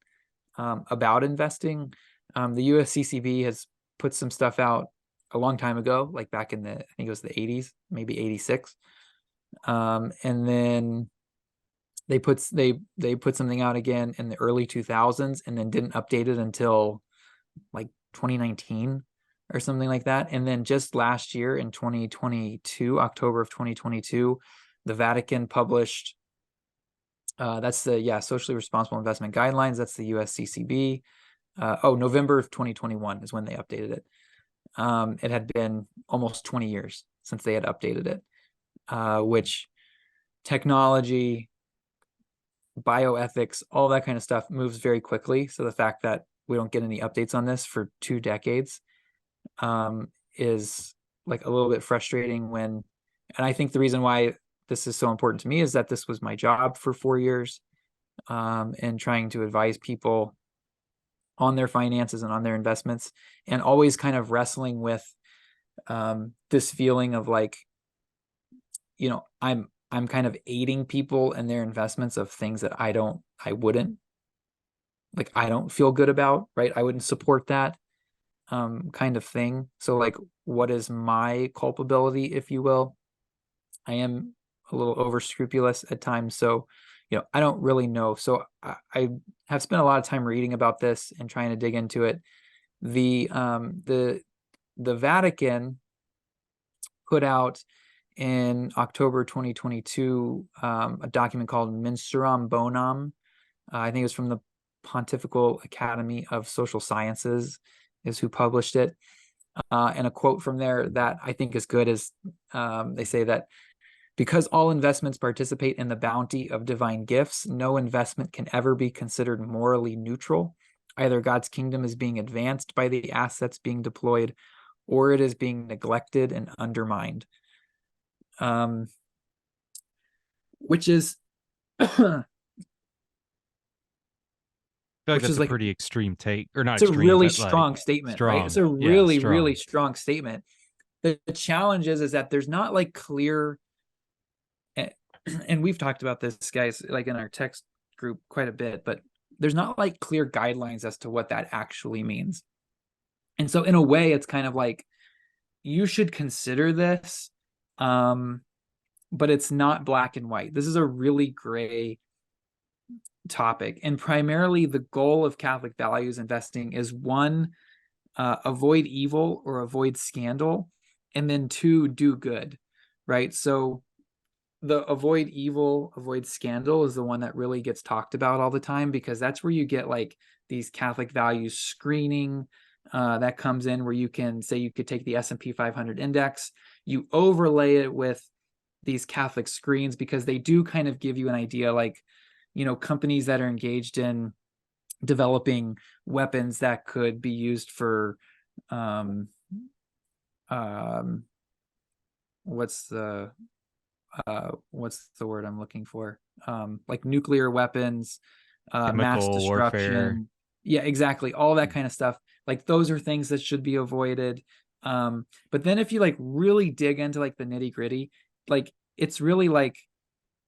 about investing. The USCCB has put some stuff out a long time ago, like back in I think it was the 80s, maybe 86. And then they put something out again in the early 2000s and then didn't update it until like 2019 or something like that. And then just last year in 2022, October of 2022, the Vatican published that's the socially responsible investment guidelines. That's the USCCB. November of 2021 is when they updated it. It had been almost 20 years since they had updated it, which technology, bioethics, all that kind of stuff moves very quickly. So the fact that we don't get any updates on this for 2 decades, is like a little bit frustrating when, and I think the reason why this is so important to me is that this was my job for 4 years, and trying to advise people on their finances and on their investments, and always kind of wrestling with this feeling of like, I'm kind of aiding people in their investments of things that I don't feel good about, right? I wouldn't support that kind of thing. So like, what is my culpability, if you will? I am a little over scrupulous at times. So, I don't really know. So I have spent a lot of time reading about this and trying to dig into it. The Vatican put out in October 2022 a document called Mensuram Bonum. I think it was from the Pontifical Academy of Social Sciences is who published it. And a quote from there that I think is good is they say that because all investments participate in the bounty of divine gifts, no investment can ever be considered morally neutral. Either God's kingdom is being advanced by the assets being deployed, or it is being neglected and undermined. Which is I feel like which that's is a like, pretty extreme take, or not it's a extreme, really but like strong statement, right? It's a strong. Yeah, really, strong. really strong statement. The challenge is that there's not like clear, and we've talked about this, guys, like in our text group quite a bit, but there's not like clear guidelines as to what that actually means. And so in a way, it's kind of like, you should consider this, but it's not black and white. This is a really gray topic. And primarily the goal of Catholic values investing is 1, avoid evil or avoid scandal, and then 2, do good, right? So the avoid evil, avoid scandal is the one that really gets talked about all the time, because that's where you get like these Catholic values screening that comes in, where you can say you could take the S&P 500 index, you overlay it with these Catholic screens, because they do kind of give you an idea, like, companies that are engaged in developing weapons that could be used for what's the word I'm looking for? Like nuclear weapons, mass Chemical destruction. warfare. Yeah, exactly. All that kind of stuff. Like, those are things that should be avoided. But then if you like really dig into like the nitty gritty, like, it's really like,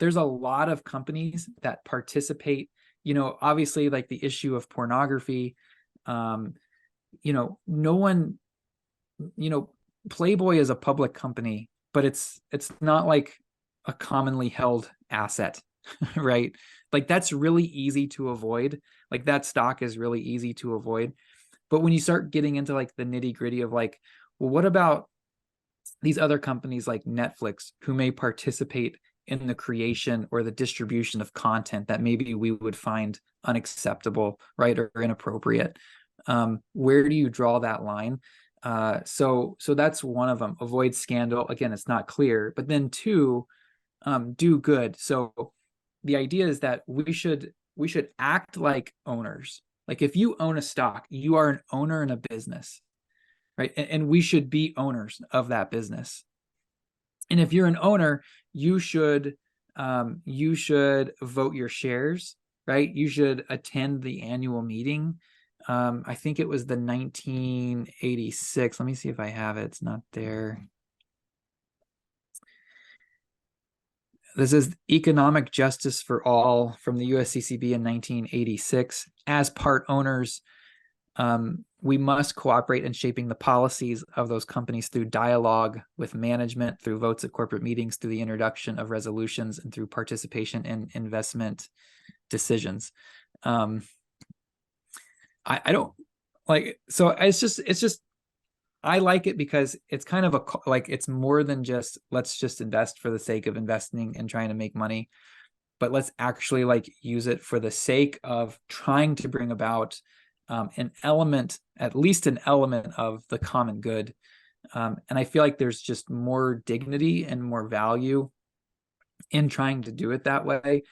there's a lot of companies that participate, obviously like the issue of pornography, no one, Playboy is a public company, but it's not like a commonly held asset, right? Like, that's really easy to avoid. Like, that stock is really easy to avoid. But when you start getting into like the nitty gritty of like, well, what about these other companies like Netflix, who may participate in the creation or the distribution of content that maybe we would find unacceptable, right, or inappropriate? Where do you draw that line? So that's one of them. Avoid scandal. Again, it's not clear. But then 2, do good. So the idea is that we should act like owners. Like, if you own a stock, you are an owner in a business, right? And we should be owners of that business. And if you're an owner, you should vote your shares, right? You should attend the annual meeting. I think it was the 1986. Let me see if I have it. It's not there. This is Economic Justice for All from the USCCB in 1986. As part owners, we must cooperate in shaping the policies of those companies through dialogue with management, through votes at corporate meetings, through the introduction of resolutions, and through participation in investment decisions. I don't like, so it's just I like it because it's kind of like, it's more than just, let's just invest for the sake of investing and trying to make money, but let's actually like use it for the sake of trying to bring about at least an element of the common good. And I feel like there's just more dignity and more value in trying to do it that way.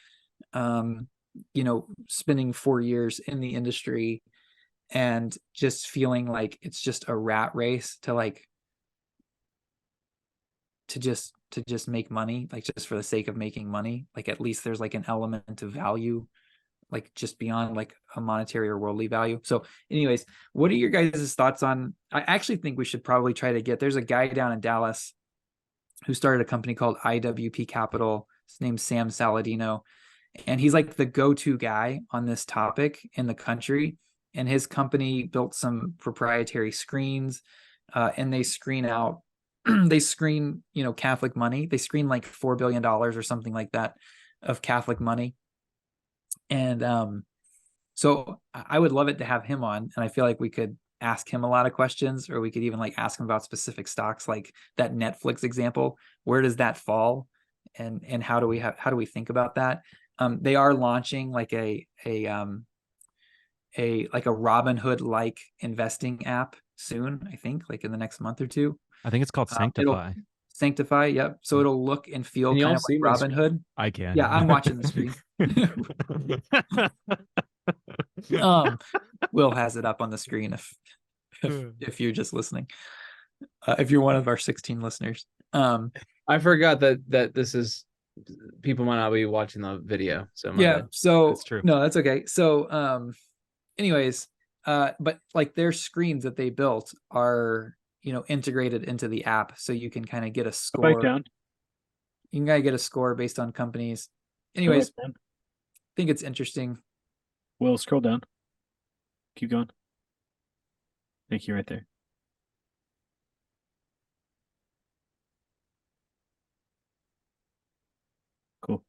Spending 4 years in the industry and just feeling like it's just a rat race to like to just make money, like just for the sake of making money. Like at least there's like an element of value, like just beyond like a monetary or worldly value. So anyways, what are your guys' thoughts on, I actually think we should probably try to get, there's a guy down in Dallas who started a company called IWP Capital. His name's Sam Saladino, and he's like the go-to guy on this topic in the country. And his company built some proprietary screens, and they screen out, they screen, Catholic money. They screen like $4 billion or something like that of Catholic money. And so I would love it to have him on. And I feel like we could ask him a lot of questions, or we could even like ask him about specific stocks, like that Netflix example. Where does that fall? And how do we think about that? They are launching like a Robinhood like investing app soon, I think, like in the next month or two. I think it's called Sanctify. Sanctify, yep. So it'll look and feel Can y'all kind of see like my screen? Robinhood. I can. Yeah, I'm watching the screen. Will has it up on the screen if you're just listening. If you're one of our 16 listeners. I forgot that this is, people might not be watching the video. So my Yeah, bad. so That's true. no, that's okay. So anyways, but like their screens that they built are, integrated into the app, so you can kind of get a Go score. back down. You can kind of get a score based on companies. Go Anyways, back down. I think it's interesting. Will, scroll down. Keep going. Thank you, right there. Cool.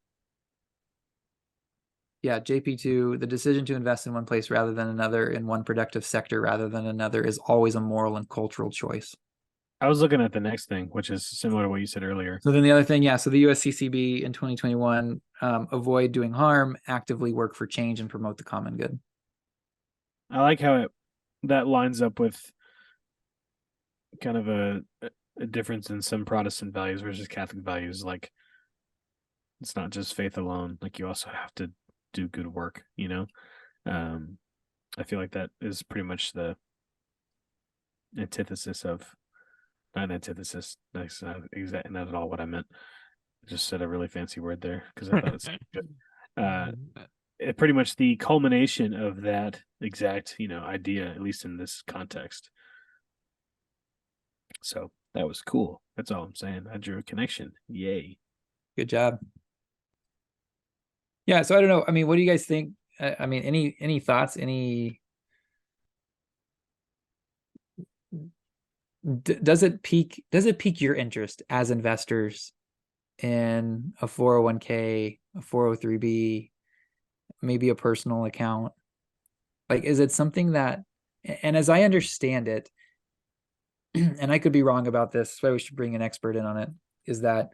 Yeah, JP2, the decision to invest in one place rather than another, in one productive sector rather than another, is always a moral and cultural choice. I was looking at the next thing, which is similar to what you said earlier. So then the other thing, yeah, so the USCCB in 2021, avoid doing harm, actively work for change, and promote the common good. I like how that lines up with kind of a difference in some Protestant values versus Catholic values. Like, it's not just faith alone. Like, you also have to do good work, I feel like that is pretty much the antithesis of, not an antithesis, that's not exactly not at all what I meant. I just said a really fancy word there because I thought it's good. Pretty much the culmination of that exact, idea, at least in this context. So that was cool. That's all I'm saying. I drew a connection. Yay. Good job. Yeah, so I don't know. I mean, what do you guys think? I mean, any thoughts? Does it pique your interest as investors in a 401k, a 403b, maybe a personal account? Like, is it something that, and as I understand it, and I could be wrong about this, that's why we should bring an expert in on it, is that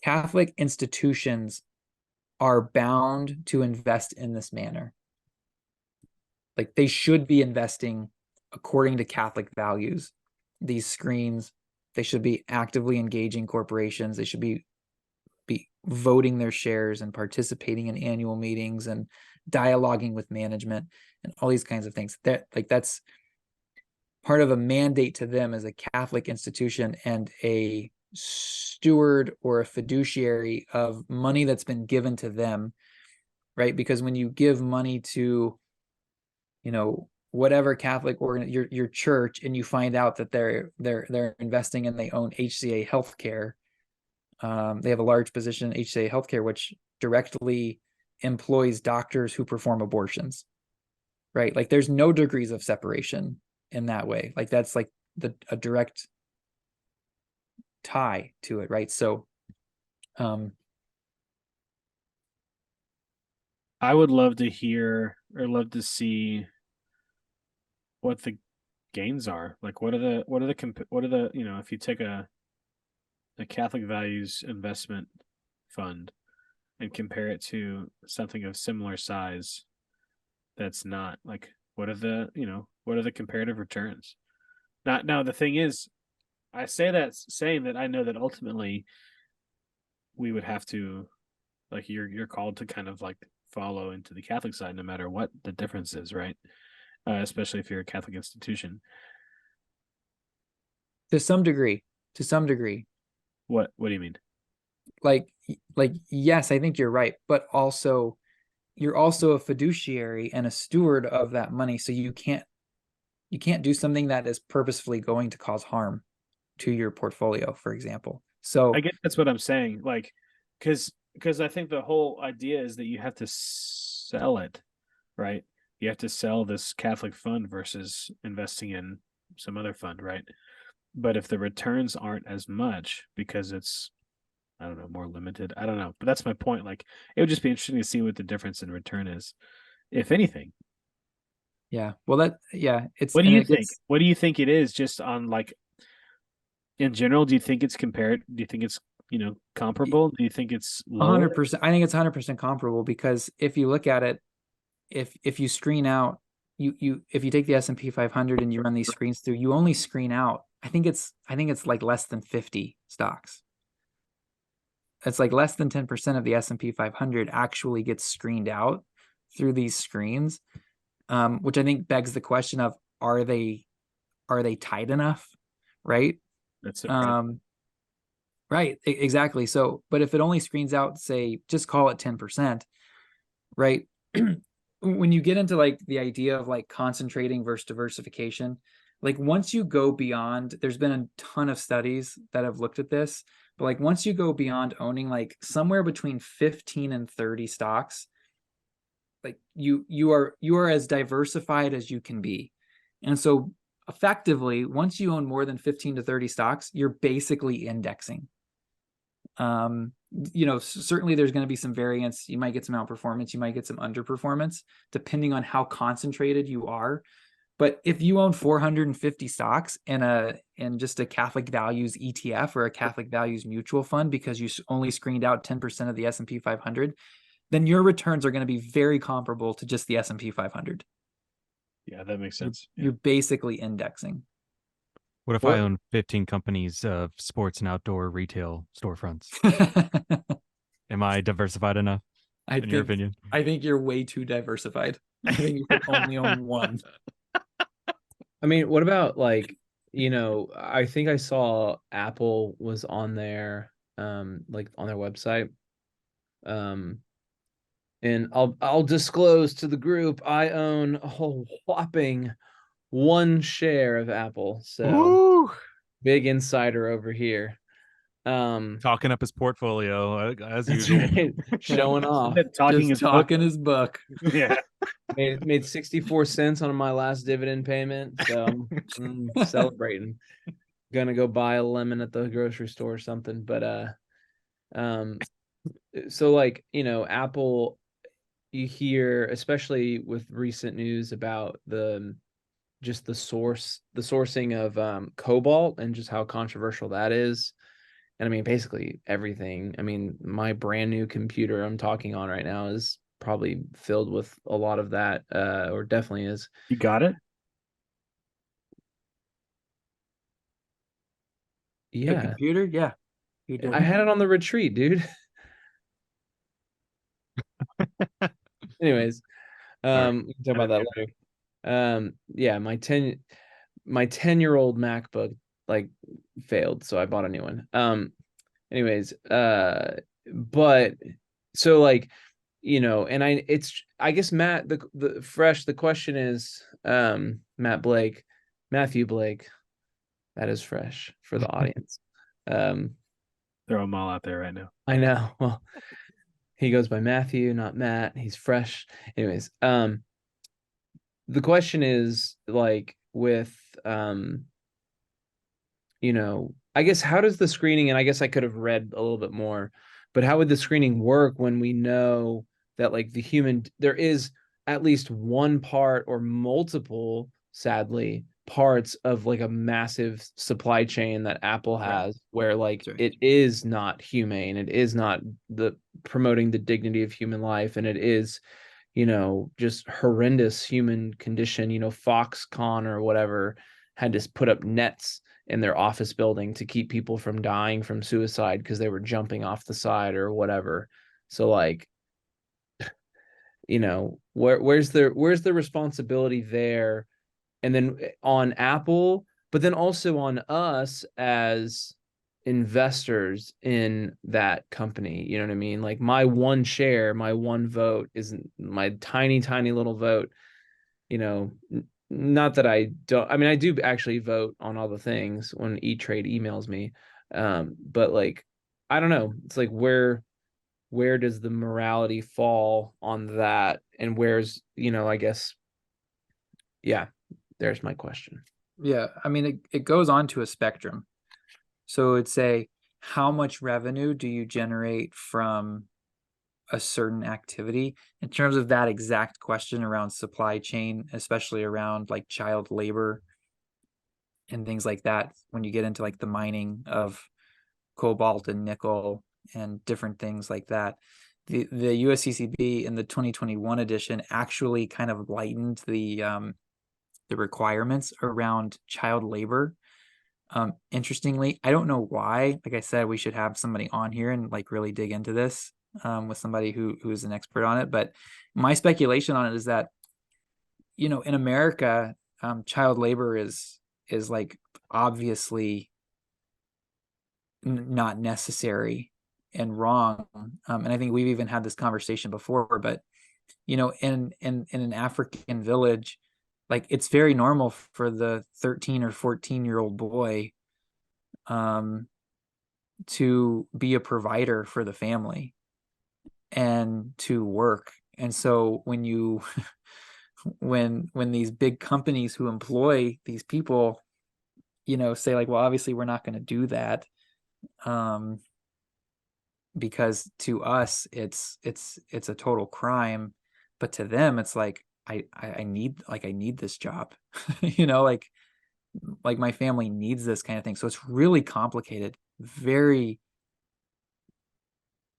Catholic institutions are bound to invest in this manner. Like, they should be investing according to Catholic values. These screens, they should be actively engaging corporations. They should be voting their shares and participating in annual meetings and dialoguing with management and all these kinds of things. That's part of a mandate to them as a Catholic institution and a steward or a fiduciary of money that's been given to them, right? Because when you give money to, whatever Catholic your church, and you find out that they're investing and they own HCA Healthcare, they have a large position in HCA Healthcare, which directly employs doctors who perform abortions, right? Like, there's no degrees of separation in that way. Like, that's like a direct tie to it, right? So I would love to hear or love to see what the gains are. Like, what are the if you take a Catholic values investment fund and compare it to something of similar size that's not, like, what are the comparative returns? Now the thing is, I say that saying that I know that ultimately we would have to, like, you're called to kind of like follow into the Catholic side no matter what the difference is, right? especially if you're a Catholic institution. To some degree. To some degree. What do you mean? Like yes, I think you're right, but also you're also a fiduciary and a steward of that money, so you can't do something that is purposefully going to cause harm to your portfolio, for example. So I guess that's what I'm saying. Like, because I think the whole idea is that you have to sell it, right? You have to sell this Catholic fund versus investing in some other fund, right? But if the returns aren't as much because it's, I don't know, more limited. I don't know. But that's my point. Like, it would just be interesting to see what the difference in return is, if anything. yeah, well it's What do and you it think? gets What do you think it is just on like in general? Do you think it's compared? Do you think it's, comparable? Do you think it's lower? 100%. I think it's 100% comparable, because if you look at it, if you screen out, if you take the S&P 500 and you run these screens through, you only screen out, I think it's like less than 50 stocks. It's like less than 10% of the S&P 500 actually gets screened out through these screens, which I think begs the question of, are they tight enough, right? That's it. Right? Right, exactly. So, but if it only screens out, say, just call it 10%, right? When you get into like the idea of like concentrating versus diversification, like once you go beyond, there's been a ton of studies that have looked at this, but like once you go beyond owning like somewhere between 15 and 30 stocks, like you are as diversified as you can be. And so effectively, once you own more than 15 to 30 stocks, you're basically indexing. Certainly there's going to be some variance. You might get some outperformance, you might get some underperformance, depending on how concentrated you are. But if you own 450 stocks in just a Catholic Values ETF or a Catholic Values mutual fund, because you only screened out 10% of the S&P 500, then your returns are going to be very comparable to just the S&P 500. Yeah, that makes sense. You're basically indexing. What if I own 15 companies of sports and outdoor retail storefronts? Am I diversified enough, in your opinion? I think you're way too diversified. I think you should only own one. I mean, what about like, I think I saw Apple was on there, like on their website. And I'll disclose to the group, I own a whole whopping 1 share of Apple. So Ooh, big insider over here. talking up his portfolio as That's usual. right. Showing off. Talking Just talking his book. Yeah. Made 64 cents on my last dividend payment. So I'm celebrating. Gonna go buy a lemon at the grocery store or something. But so like, Apple, you hear, especially with recent news about the sourcing of cobalt and just how controversial that is. And I mean, basically everything. I mean, my brand new computer I'm talking on right now is probably filled with a lot of that, or definitely is. You got it? The Yeah, computer, yeah. You did. I had it on the retreat, dude. Anyways, we can talk about that later. Yeah, my 10-year-old MacBook like failed, so I bought a new one. Anyways, but so like, and I guess Matt, the question is, Matthew Blake, that is fresh for the audience. Throw them all out there right now. I know. Well, he goes by Matthew, not Matt. He's fresh. Anyways, the question is like with, I guess how does the screening, and I guess I could have read a little bit more, but how would the screening work when we know that like there is at least one part or multiple, sadly, parts of like a massive supply chain that Apple has, where like it is not humane, it is not promoting the dignity of human life, and it is, just horrendous human condition. Foxconn or whatever had to put up nets in their office building to keep people from dying from suicide because they were jumping off the side or whatever. So like, where's the responsibility there? And then on Apple, but then also on us as investors in that company. You know what I mean? Like my one share, my one vote isn't my tiny, tiny little vote. Not that I don't, I mean, I do actually vote on all the things when E-Trade emails me. But like, I don't know. It's like, where does the morality fall on that? And where's, I guess, yeah, there's my question. Yeah, I mean, it goes on to a spectrum. So it'd say, how much revenue do you generate from a certain activity? In terms of that exact question around supply chain, especially around like child labor and things like that, when you get into like the mining of cobalt and nickel and different things like that, the USCCB in the 2021 edition actually kind of lightened the requirements around child labor. Interestingly, I don't know why. Like I said, we should have somebody on here and like really dig into this with somebody who is an expert on it. But my speculation on it is that, in America, child labor is like obviously not necessary and wrong. And I think we've even had this conversation before. But in an African village, like it's very normal for the 13 or 14-year-old boy to be a provider for the family and to work. And so when you when these big companies who employ these people, say like, well, obviously we're not going to do that, because to us it's a total crime, but to them it's like I need this job. Like my family needs this kind of thing. So it's really complicated.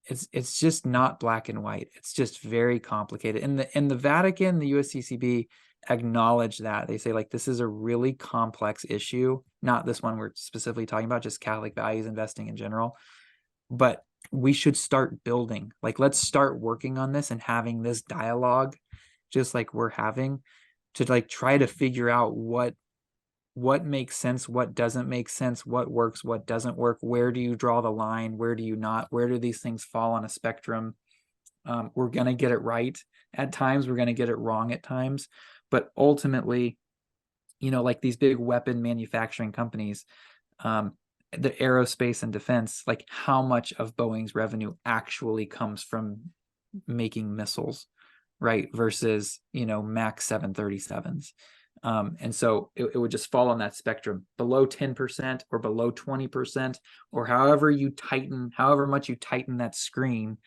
It's just not black and white. It's just very complicated. And the Vatican, the USCCB acknowledge that. They say like, this is a really complex issue, not this one we're specifically talking about, just Catholic values investing in general. But we should start building, like, let's start working on this and having this dialogue, just like we're having, to like try to figure out what makes sense, what doesn't make sense, what works, what doesn't work, where do you draw the line, where do you not, where do these things fall on a spectrum? We're going to get it right at times, we're going to get it wrong at times, but ultimately, like these big weapon manufacturing companies, the aerospace and defense, like how much of Boeing's revenue actually comes from making missiles, right? Versus, Max 737s. And so it would just fall on that spectrum below 10% or below 20%, or however much you tighten that screen,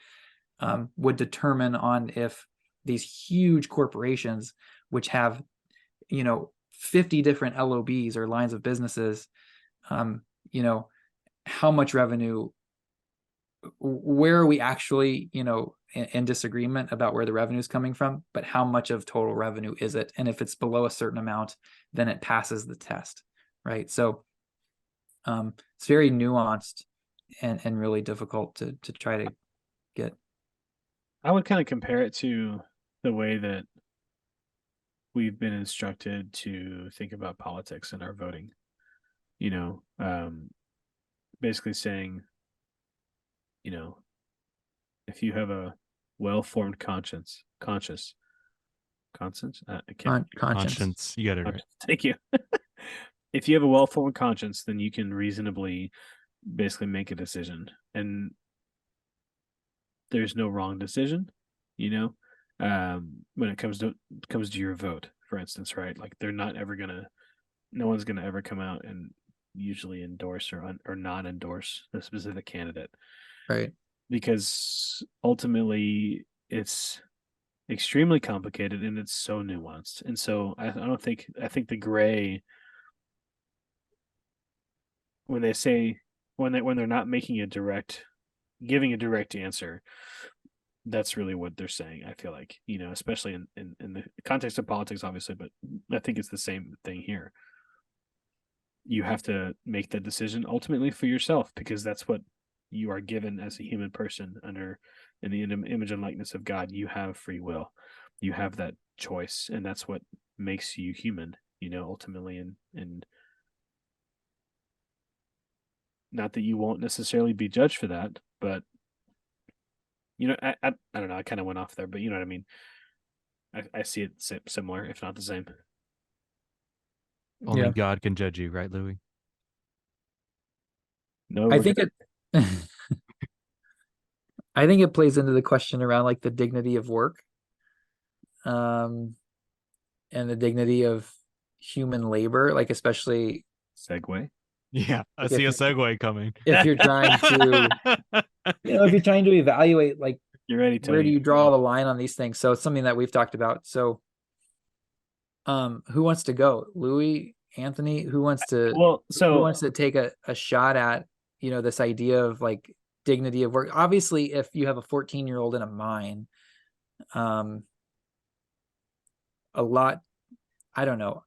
would determine on if these huge corporations, which have, 50 different LOBs or lines of businesses, how much revenue, where are we actually, in disagreement about where the revenue is coming from, but how much of total revenue is it? And if it's below a certain amount, then it passes the test, right? So it's very nuanced and really difficult to try to get. I would kind of compare it to the way that we've been instructed to think about politics in our voting. Basically saying, if you have a well-formed conscience, conscience. You got it right. Thank you. If you have a well-formed conscience, then you can reasonably basically make a decision, and there's no wrong decision. When it comes to your vote, for instance, right? Like no one's gonna ever come out and usually endorse or not endorse a specific candidate, right? Because ultimately it's extremely complicated and it's so nuanced. And so I think the gray, when they're not giving a direct answer, that's really what they're saying. I feel like, especially in the context of politics, obviously, but I think it's the same thing here. You have to make that decision ultimately for yourself, because that's what you are given as a human person in the image and likeness of God. You have free will. you have that choice, and that's what makes you human, ultimately. And not that you won't necessarily be judged for that, but I don't know. I kind of went off there, but you know what I mean. I see it similar, if not the same. Only Yeah. God can judge you, right, Louis? No, I we're think good. it I think it plays into the question around like the dignity of work. And the dignity of human labor, like especially Segue. Yeah, I Like see a if segue coming. if you're trying to, if you're trying to evaluate like You're ready, where do Tony. you draw the line on these things? So it's something that we've talked about. So who wants to go? Louis, Anthony, who wants to Well, so take a shot at, this idea of like dignity of work? Obviously, if you have a 14-year-old in a mine, a lot, I don't know.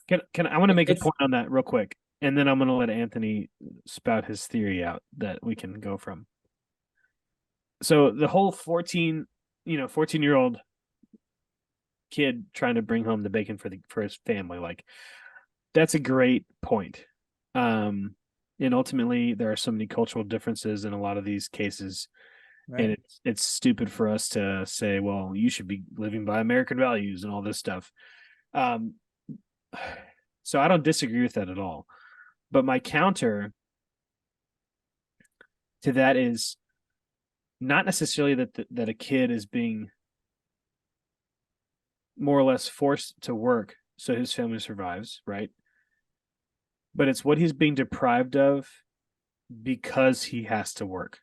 can I want to make a It's point on that real quick, and then I'm going to let Anthony spout his theory out that we can go from. So the whole 14-year-old kid trying to bring home the bacon for his family, like that's a great point. And ultimately there are so many cultural differences in a lot of these cases, and right. it's stupid for us to say, well, you should be living by American values and all this stuff. So I don't disagree with that at all. But my counter to that is not necessarily that a kid is being more or less forced to work so his family survives, right? But it's what he's being deprived of because he has to work.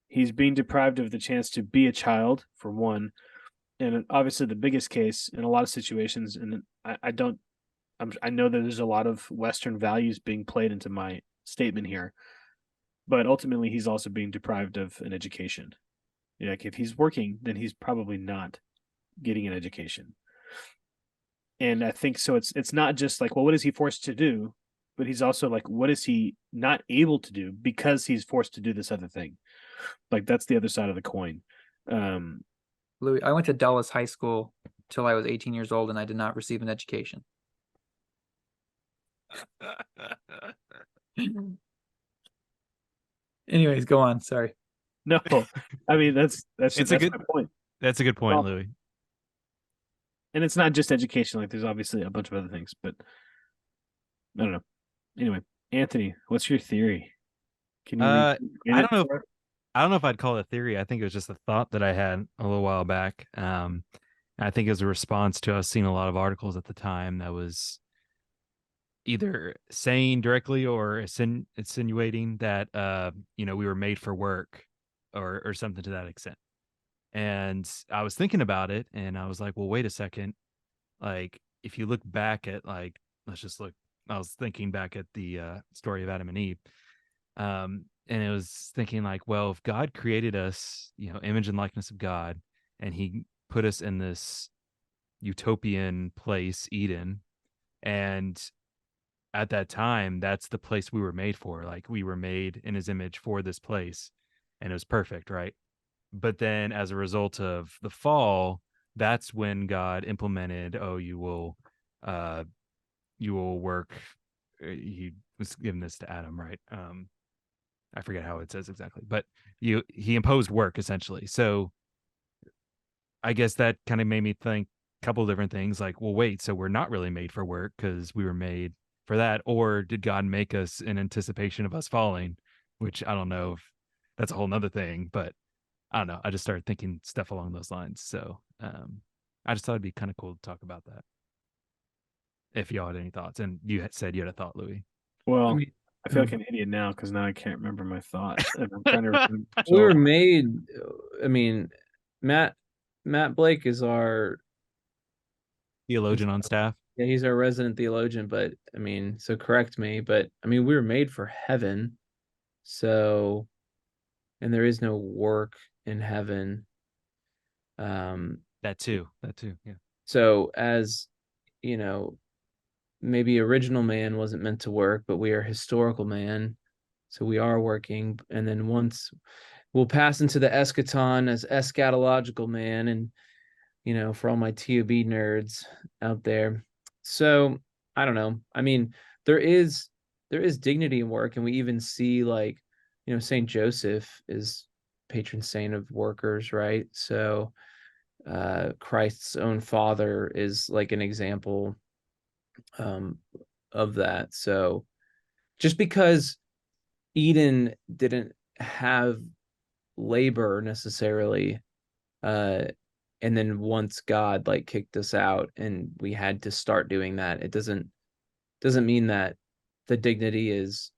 He's being deprived of the chance to be a child, for one, and obviously the biggest case in a lot of situations. And I know that there's a lot of Western values being played into my statement here, but ultimately he's also being deprived of an education. Like if he's working, then he's probably not getting an education. And I think so. It's not just like, well, what is he forced to do? But he's also like, what is he not able to do because he's forced to do this other thing? Like that's the other side of the coin. Louis, I went to Dallas High School till I was 18 years old, and I did not receive an education. Anyways, go on. Sorry. No, I mean that's It's a good my point. That's a good point, Well, Louis. And it's not just education. Like there's obviously a bunch of other things, but I don't know. Anyway, Anthony, what's your theory? Can you I read don't know it? I don't know if I'd call it a theory. I think it was just a thought that I had a little while back. I think it was a response to us seeing a lot of articles at the time that was either saying directly or insinuating that we were made for work or something to that extent. And I was thinking about it and I was like, well, wait a second. Like if you look back at let's just look, I was thinking back at the story of Adam and Eve. And it was thinking like, well, if God created us, image and likeness of God, and he put us in this utopian place, Eden, and at that time, that's the place we were made for. Like we were made in his image for this place, and it was perfect, right? But then as a result of the fall, that's when God implemented, oh, you will work. He was giving this to Adam, right? I forget how it says exactly, but he imposed work essentially. So I guess that kind of made me think a couple of different things like, well, wait, so we're not really made for work because we were made for that, or did God make us in anticipation of us falling? Which I don't know if that's a whole nother thing, but I don't know. I just started thinking stuff along those lines. So I just thought it'd be kind of cool to talk about that. If y'all had any thoughts, and you had said you had a thought, Louis. Well, I mean, I feel like an idiot now because now I can't remember my thought, and I'm trying to remember. we were made. I mean, Matt Blake is our Theologian on staff. yeah, he's our resident theologian. But I mean, so correct me. But I mean, we were made for heaven, so and there is no work in heaven. That too. Yeah. So as you know, maybe original man wasn't meant to work, but we are historical man, so we are working. And then once we'll pass into the eschaton as eschatological man, and for all my TOB nerds out there. So I don't know. I mean, there is dignity in work, and we even see like, Saint Joseph is patron saint of workers, right? So Christ's own father is like an example of that. So just because Eden didn't have labor necessarily, and then once God like kicked us out and we had to start doing that, it doesn't mean that the dignity is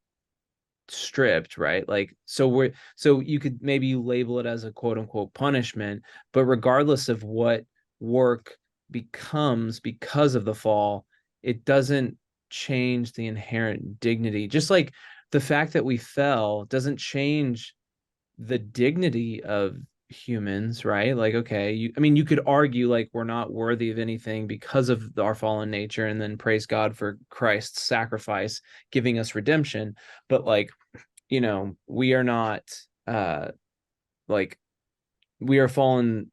stripped, right? Like, so you could maybe label it as a quote unquote punishment, but regardless of what work becomes because of the fall, it doesn't change the inherent dignity. Just like the fact that we fell doesn't change the dignity of humans, right? Like, okay, you could argue like we're not worthy of anything because of our fallen nature, and then praise God for Christ's sacrifice giving us redemption. But like, we are not like, we are fallen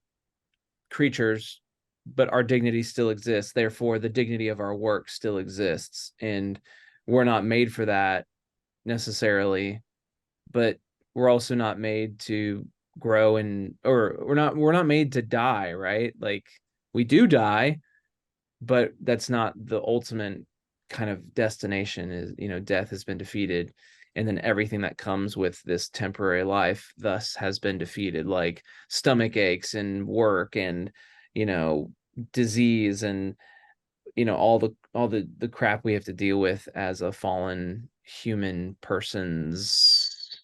creatures, but our dignity still exists. Therefore, the dignity of our work still exists, and we're not made for that necessarily, but we're also not made to grow or we're not made to die, right? Like, we do die, but that's not the ultimate kind of destination. Is, death has been defeated, and then everything that comes with this temporary life thus has been defeated, like stomach aches and work and disease and all the crap we have to deal with as a fallen human persons.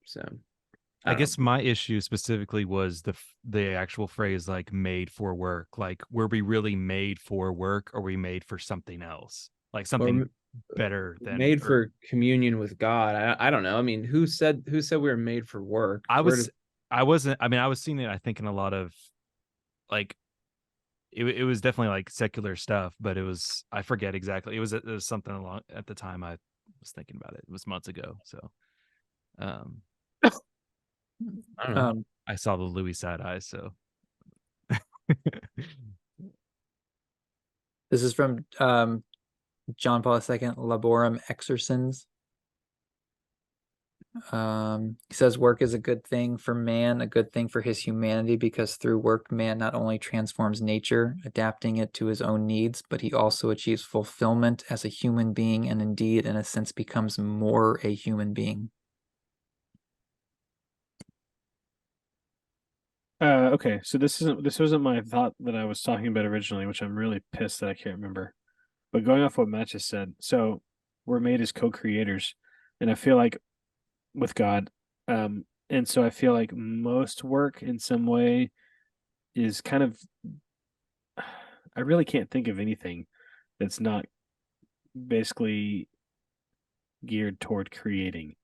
So I don't know. guess my issue specifically was the actual phrase like made for work. Like, were we really made for work, or were we made for something else? Like something better than made for communion with God. I don't know. I mean, who said we were made for work? I was seeing it, I think, in a lot of like it was definitely like secular stuff, but I forget exactly. It was something along at the time I was thinking about it. It was months ago. So I don't know. I saw the Louis side eyes, so This is from John Paul II, Laborum Exercens. He says work is a good thing for man, a good thing for his humanity, because through work, man not only transforms nature, adapting it to his own needs, but he also achieves fulfillment as a human being, and indeed, in a sense, becomes more a human being. Okay, so this wasn't my thought that I was talking about originally, which I'm really pissed that I can't remember. But going off what Matt just said, so we're made as co-creators, and I feel like with God, and so I feel like most work in some way is kind of, I really can't think of anything that's not basically geared toward creating.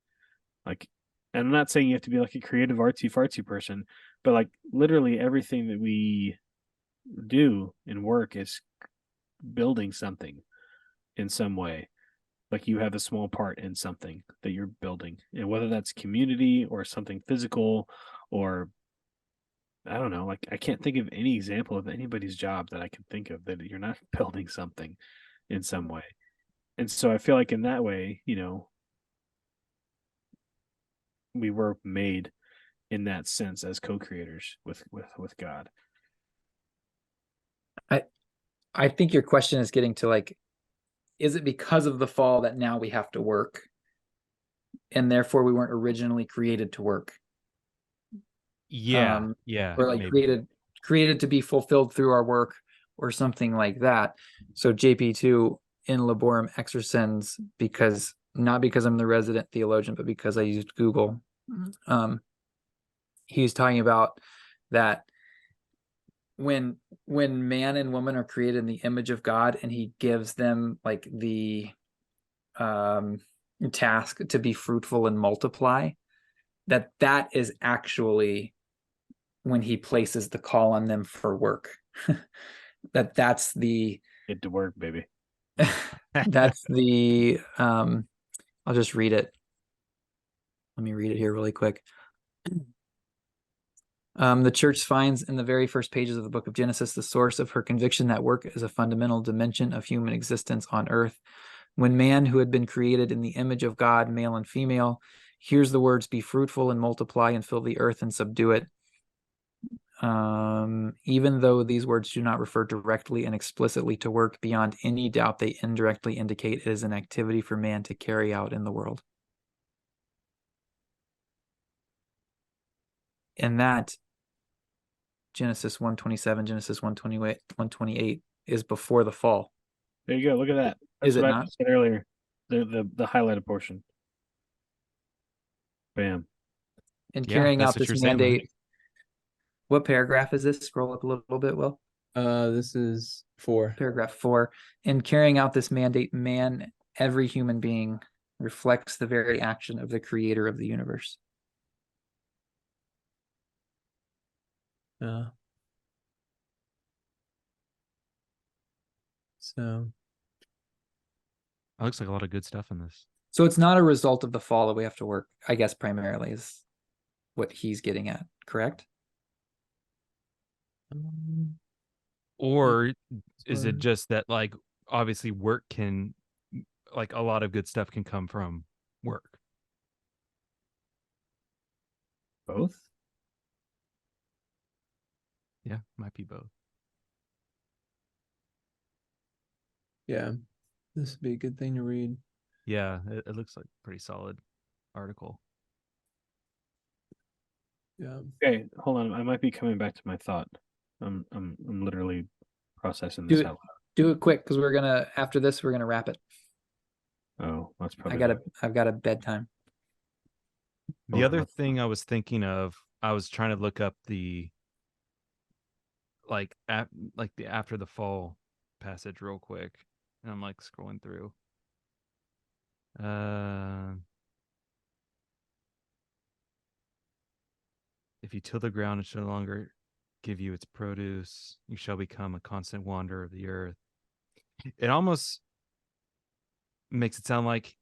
Like, and I'm not saying you have to be like a creative artsy fartsy person, but like literally everything that we do in work is building something in some way. Like, you have a small part in something that you're building, and whether that's community or something physical, or I don't know, like I can't think of any example of anybody's job that I can think of that you're not building something in some way. And so I feel like in that way, we were made in that sense as co-creators with God. I think your question is getting to like, is it because of the fall that now we have to work, and therefore we weren't originally created to work? yeah, or like maybe. created to be fulfilled through our work, or something like that. So JP2 in Laborum Exercens, because not because I'm the resident theologian, but because I used Google, he was talking about that when man and woman are created in the image of God, and he gives them like the task to be fruitful and multiply, that is actually when he places the call on them for work. that's the Get to work, baby. that's the I'll just read it. Let me read it here really quick. The church finds in the very first pages of the book of Genesis the source of her conviction that work is a fundamental dimension of human existence on earth. When man, who had been created in the image of God, male and female, hears the words, be fruitful and multiply and fill the earth and subdue it, even though these words do not refer directly and explicitly to work, beyond any doubt they indirectly indicate it is an activity for man to carry out in the world. And that Genesis 1:27, Genesis 1:28 is before the fall. There you go. Look at that. That's Is it what I not? just said earlier. The highlighted portion. Bam. And Yeah, carrying that's out what this you're saying, mandate. Mike. What paragraph is this? Scroll up a little bit, Will. This is 4. Paragraph 4. In carrying out this mandate, man, every human being, reflects the very action of the creator of the universe. So It looks like a lot of good stuff in this. So it's not a result of the fall that we have to work, I guess, primarily is what he's getting at, correct? Or is Or- it just that, like, obviously work can, like, a lot of good stuff can come from work? Both? Yeah, might be both. yeah, this would be a good thing to read. Yeah, it looks like a pretty solid article. Yeah. Okay, hold on. I might be coming back to my thought. I'm literally processing Do this it, out do it quick, because after this, we're gonna wrap it. loud. Oh, that's probably I've got a bedtime. The Oh, other that's- thing I was thinking of, I was trying to look up the the after the fall passage real quick, and I'm like scrolling through. If you till the ground, it shall no longer give you its produce. You shall become a constant wanderer of the earth. It almost makes it sound like,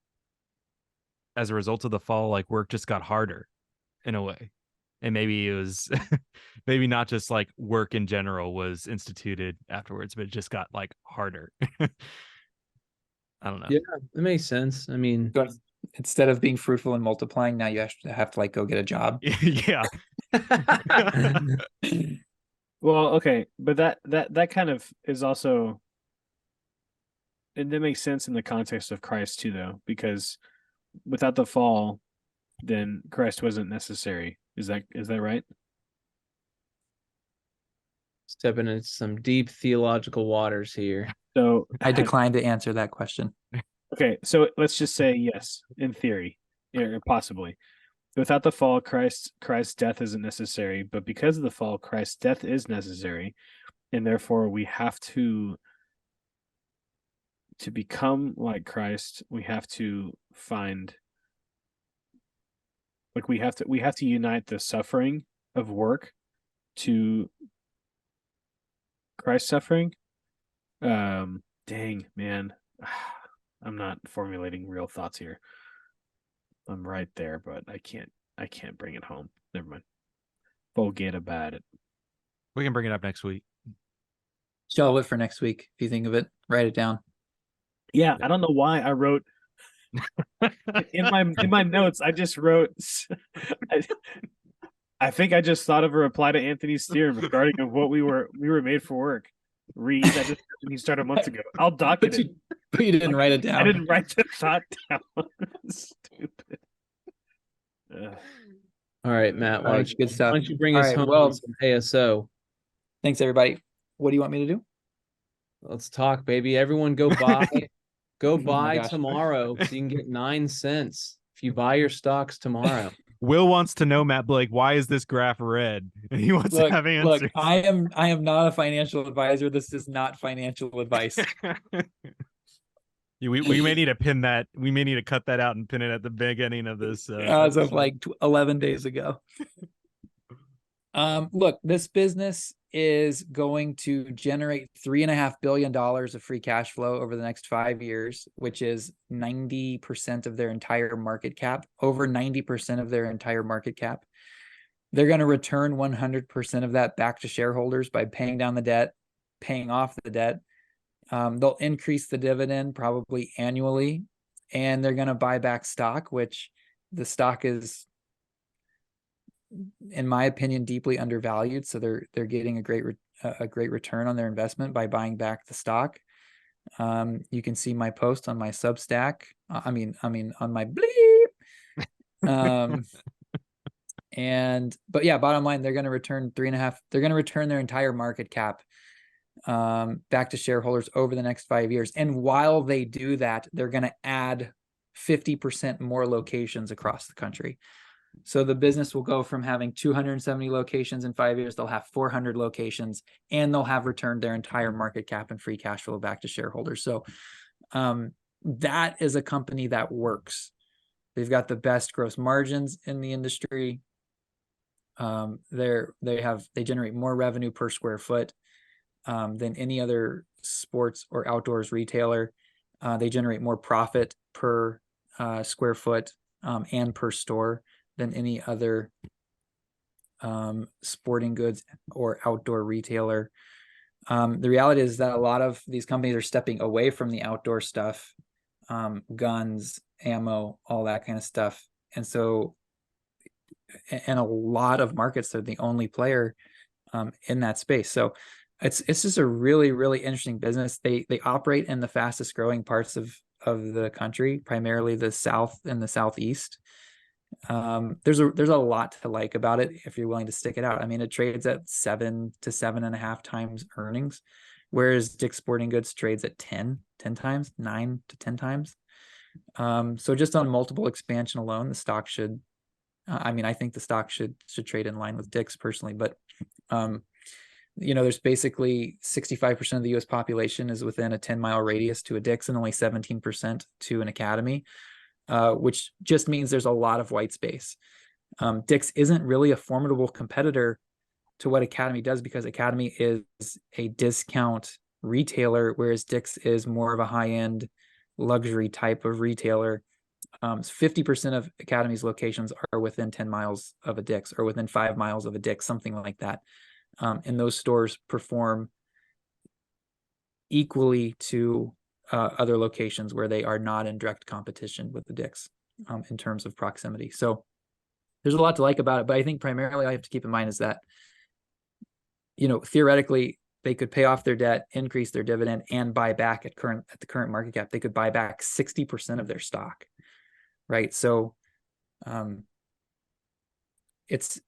as a result of the fall, like work just got harder in a way. And maybe it was maybe not just like work in general was instituted afterwards, but it just got like harder. I don't know. Yeah, it makes sense. I mean, So instead of being fruitful and multiplying, now you have to like go get a job. Yeah. Well, okay, but that kind of is also, and that makes sense in the context of Christ too, though, because without the fall, then Christ wasn't necessary. Is that right? stepping into some deep theological waters here. So I decline to answer that question. okay, so let's just say yes, in theory, or possibly. Without the fall, Christ's death isn't necessary, but because of the fall, Christ's death is necessary, and therefore we have to become like Christ. We have to find, like, we have to unite the suffering of work to Christ's suffering. Dang, man, I'm not formulating real thoughts here. I'm right there, but I can't bring it home. Never mind. Forget about it. We can bring it up next week. Shelve it for next week. If you think of it, write it down. Yeah, I don't know why I wrote in my notes. I just wrote. I think I just thought of a reply to Anthony's theorem regarding of what we were made for work. Read. I just he started months ago. I'll docket it. But you didn't write it down. I didn't write the thought down. Stupid. All right, Matt. All right, good stuff. Why don't you bring All us right, home well- with some ASO? Thanks, everybody. What do you want me to do? Let's talk, baby. Everyone go buy. Go Oh my buy gosh. tomorrow so you can get 9 cents if you buy your stocks tomorrow. Will wants to know, Matt Blake, why is this graph red? And he wants to have answers. Look, I am not a financial advisor. This is not financial advice. we may need to pin that. We may need to cut that out and pin it at the beginning of this. As of like 11 days ago. Look, this business is going to generate $3.5 billion of free cash flow over the next 5 years, which is 90% of their entire market cap, over 90% of their entire market cap. They're going to return 100% of that back to shareholders by paying down the debt, paying off the debt. They'll increase the dividend probably annually, and they're going to buy back stock, which the stock is, in my opinion, deeply undervalued. So they're getting a great return on their investment by buying back the stock. You can see my post on my Substack. I mean on my bleep. But yeah, bottom line, they're going to return they're going to return their entire market cap back to shareholders over the next 5 years. And while they do that, they're going to add 50% more locations across the country. So the business will go from having 270 locations in 5 years, they'll have 400 locations, and they'll have returned their entire market cap and free cash flow back to shareholders. So that is a company that works. They've got the best gross margins in the industry. They generate more revenue per square foot than any other sports or outdoors retailer. They generate more profit per square foot and per store than any other sporting goods or outdoor retailer. The reality is that a lot of these companies are stepping away from the outdoor stuff, guns, ammo, all that kind of stuff. And so, in a lot of markets, they're the only player in that space. So it's just a really, really interesting business. They operate in the fastest growing parts of the country, primarily the South and the Southeast. There's a lot to like about it if you're willing to stick it out. I mean, it trades at 7 to 7.5 times earnings, whereas Dick's Sporting Goods trades at 10 times, 9 to 10 times. So just on multiple expansion alone, the stock should, I think the stock should trade in line with Dick's personally, but there's basically 65% of the US population is within a 10-mile radius to a Dick's and only 17% to an Academy. Which just means there's a lot of white space. Dick's isn't really a formidable competitor to what Academy does because Academy is a discount retailer, whereas Dick's is more of a high-end luxury type of retailer. 50% of Academy's locations are within 10 miles of a Dick's or within 5 miles of a Dick's, something like that. And those stores perform equally to other locations where they are not in direct competition with the Dick's in terms of proximity. So there's a lot to like about it, but I think primarily I have to keep in mind is that, theoretically they could pay off their debt, increase their dividend, and buy back at the current market cap. They could buy back 60% of their stock, right? So it's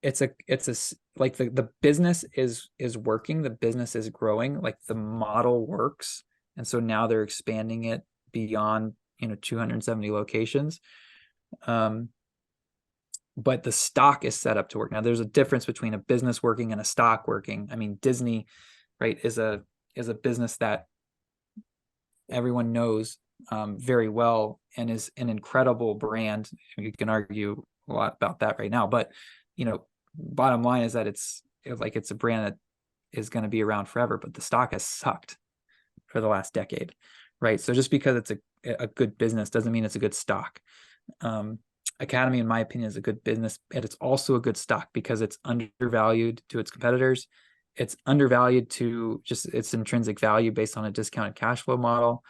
like the business is working, the business is growing, like the model works. And so now they're expanding it beyond, 270 locations. But the stock is set up to work. Now there's a difference between a business working and a stock working. I mean, Disney, right, is a business that everyone knows very well and is an incredible brand. You can argue a lot about that right now, but bottom line is that it's a brand that is going to be around forever, but the stock has sucked for the last decade, right? So just because it's a good business doesn't mean it's a good stock. Academy, in my opinion, is a good business, and it's also a good stock because it's undervalued to its competitors. It's undervalued to just its intrinsic value based on a discounted cash flow model.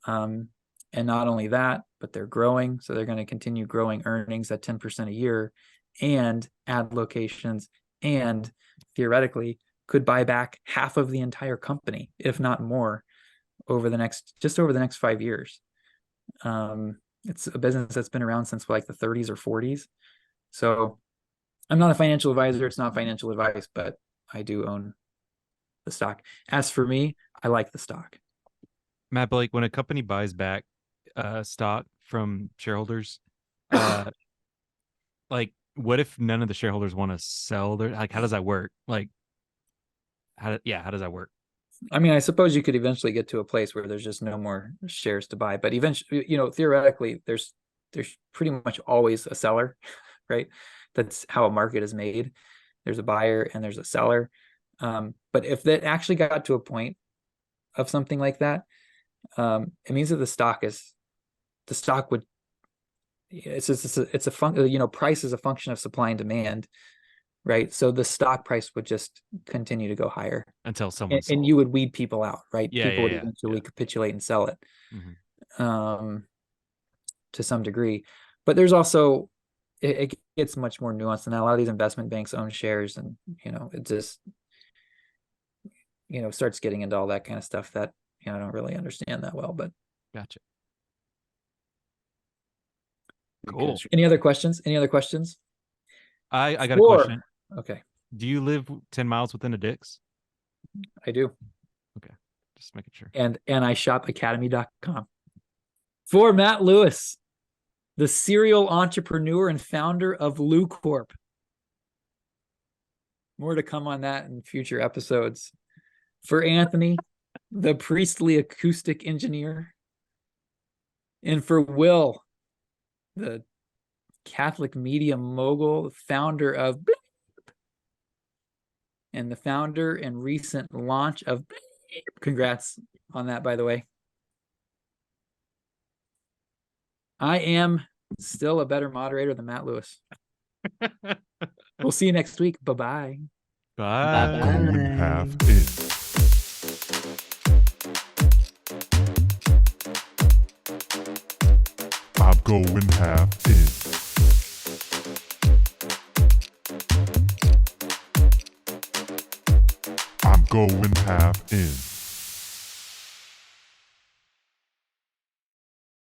And not only that, but they're growing. So they're going to continue growing earnings at 10% a year and add locations and theoretically could buy back half of the entire company, if not more, over the next 5 years. It's a business that's been around since like the 30s or 40s. So I'm not a financial advisor. It's not financial advice, but I do own the stock. As for me, I like the stock. Matt Blake, when a company buys back stock from shareholders, like what if none of the shareholders want to sell their, like, how does that work? Like, how does that work? I mean, I suppose you could eventually get to a place where there's just no more shares to buy, but eventually, theoretically, there's pretty much always a seller, right? That's how a market is made. There's a buyer and there's a seller. But if that actually got to a point of something like that, it means that the stock would it's a price is a function of supply and demand, right? So the stock price would just continue to go higher, until someone and you would weed people out, right? Yeah, People would yeah, eventually capitulate and sell it, Mhm. to some degree. But there's also it gets much more nuanced than that. A lot of these investment banks own shares, and it just starts getting into all that kind of stuff that I don't really understand that well. But Gotcha. Because Cool. any other questions? I got a 4. question. Okay, Do you live 10 miles within a Dick's? I do. Just making sure. And I shop academy.com. For Matt Lewis, the serial entrepreneur and founder of Lou Corp. More to come on that in future episodes. For Anthony, the priestly acoustic engineer. And for Will, the Catholic media mogul, the founder of Bleep, and the founder and recent launch of Bleep. Congrats on that, by the way. I am still a better moderator than Matt Lewis. We'll see you next week. Bye-bye. Bye. Going half in. I'm going half in. I'm going half in.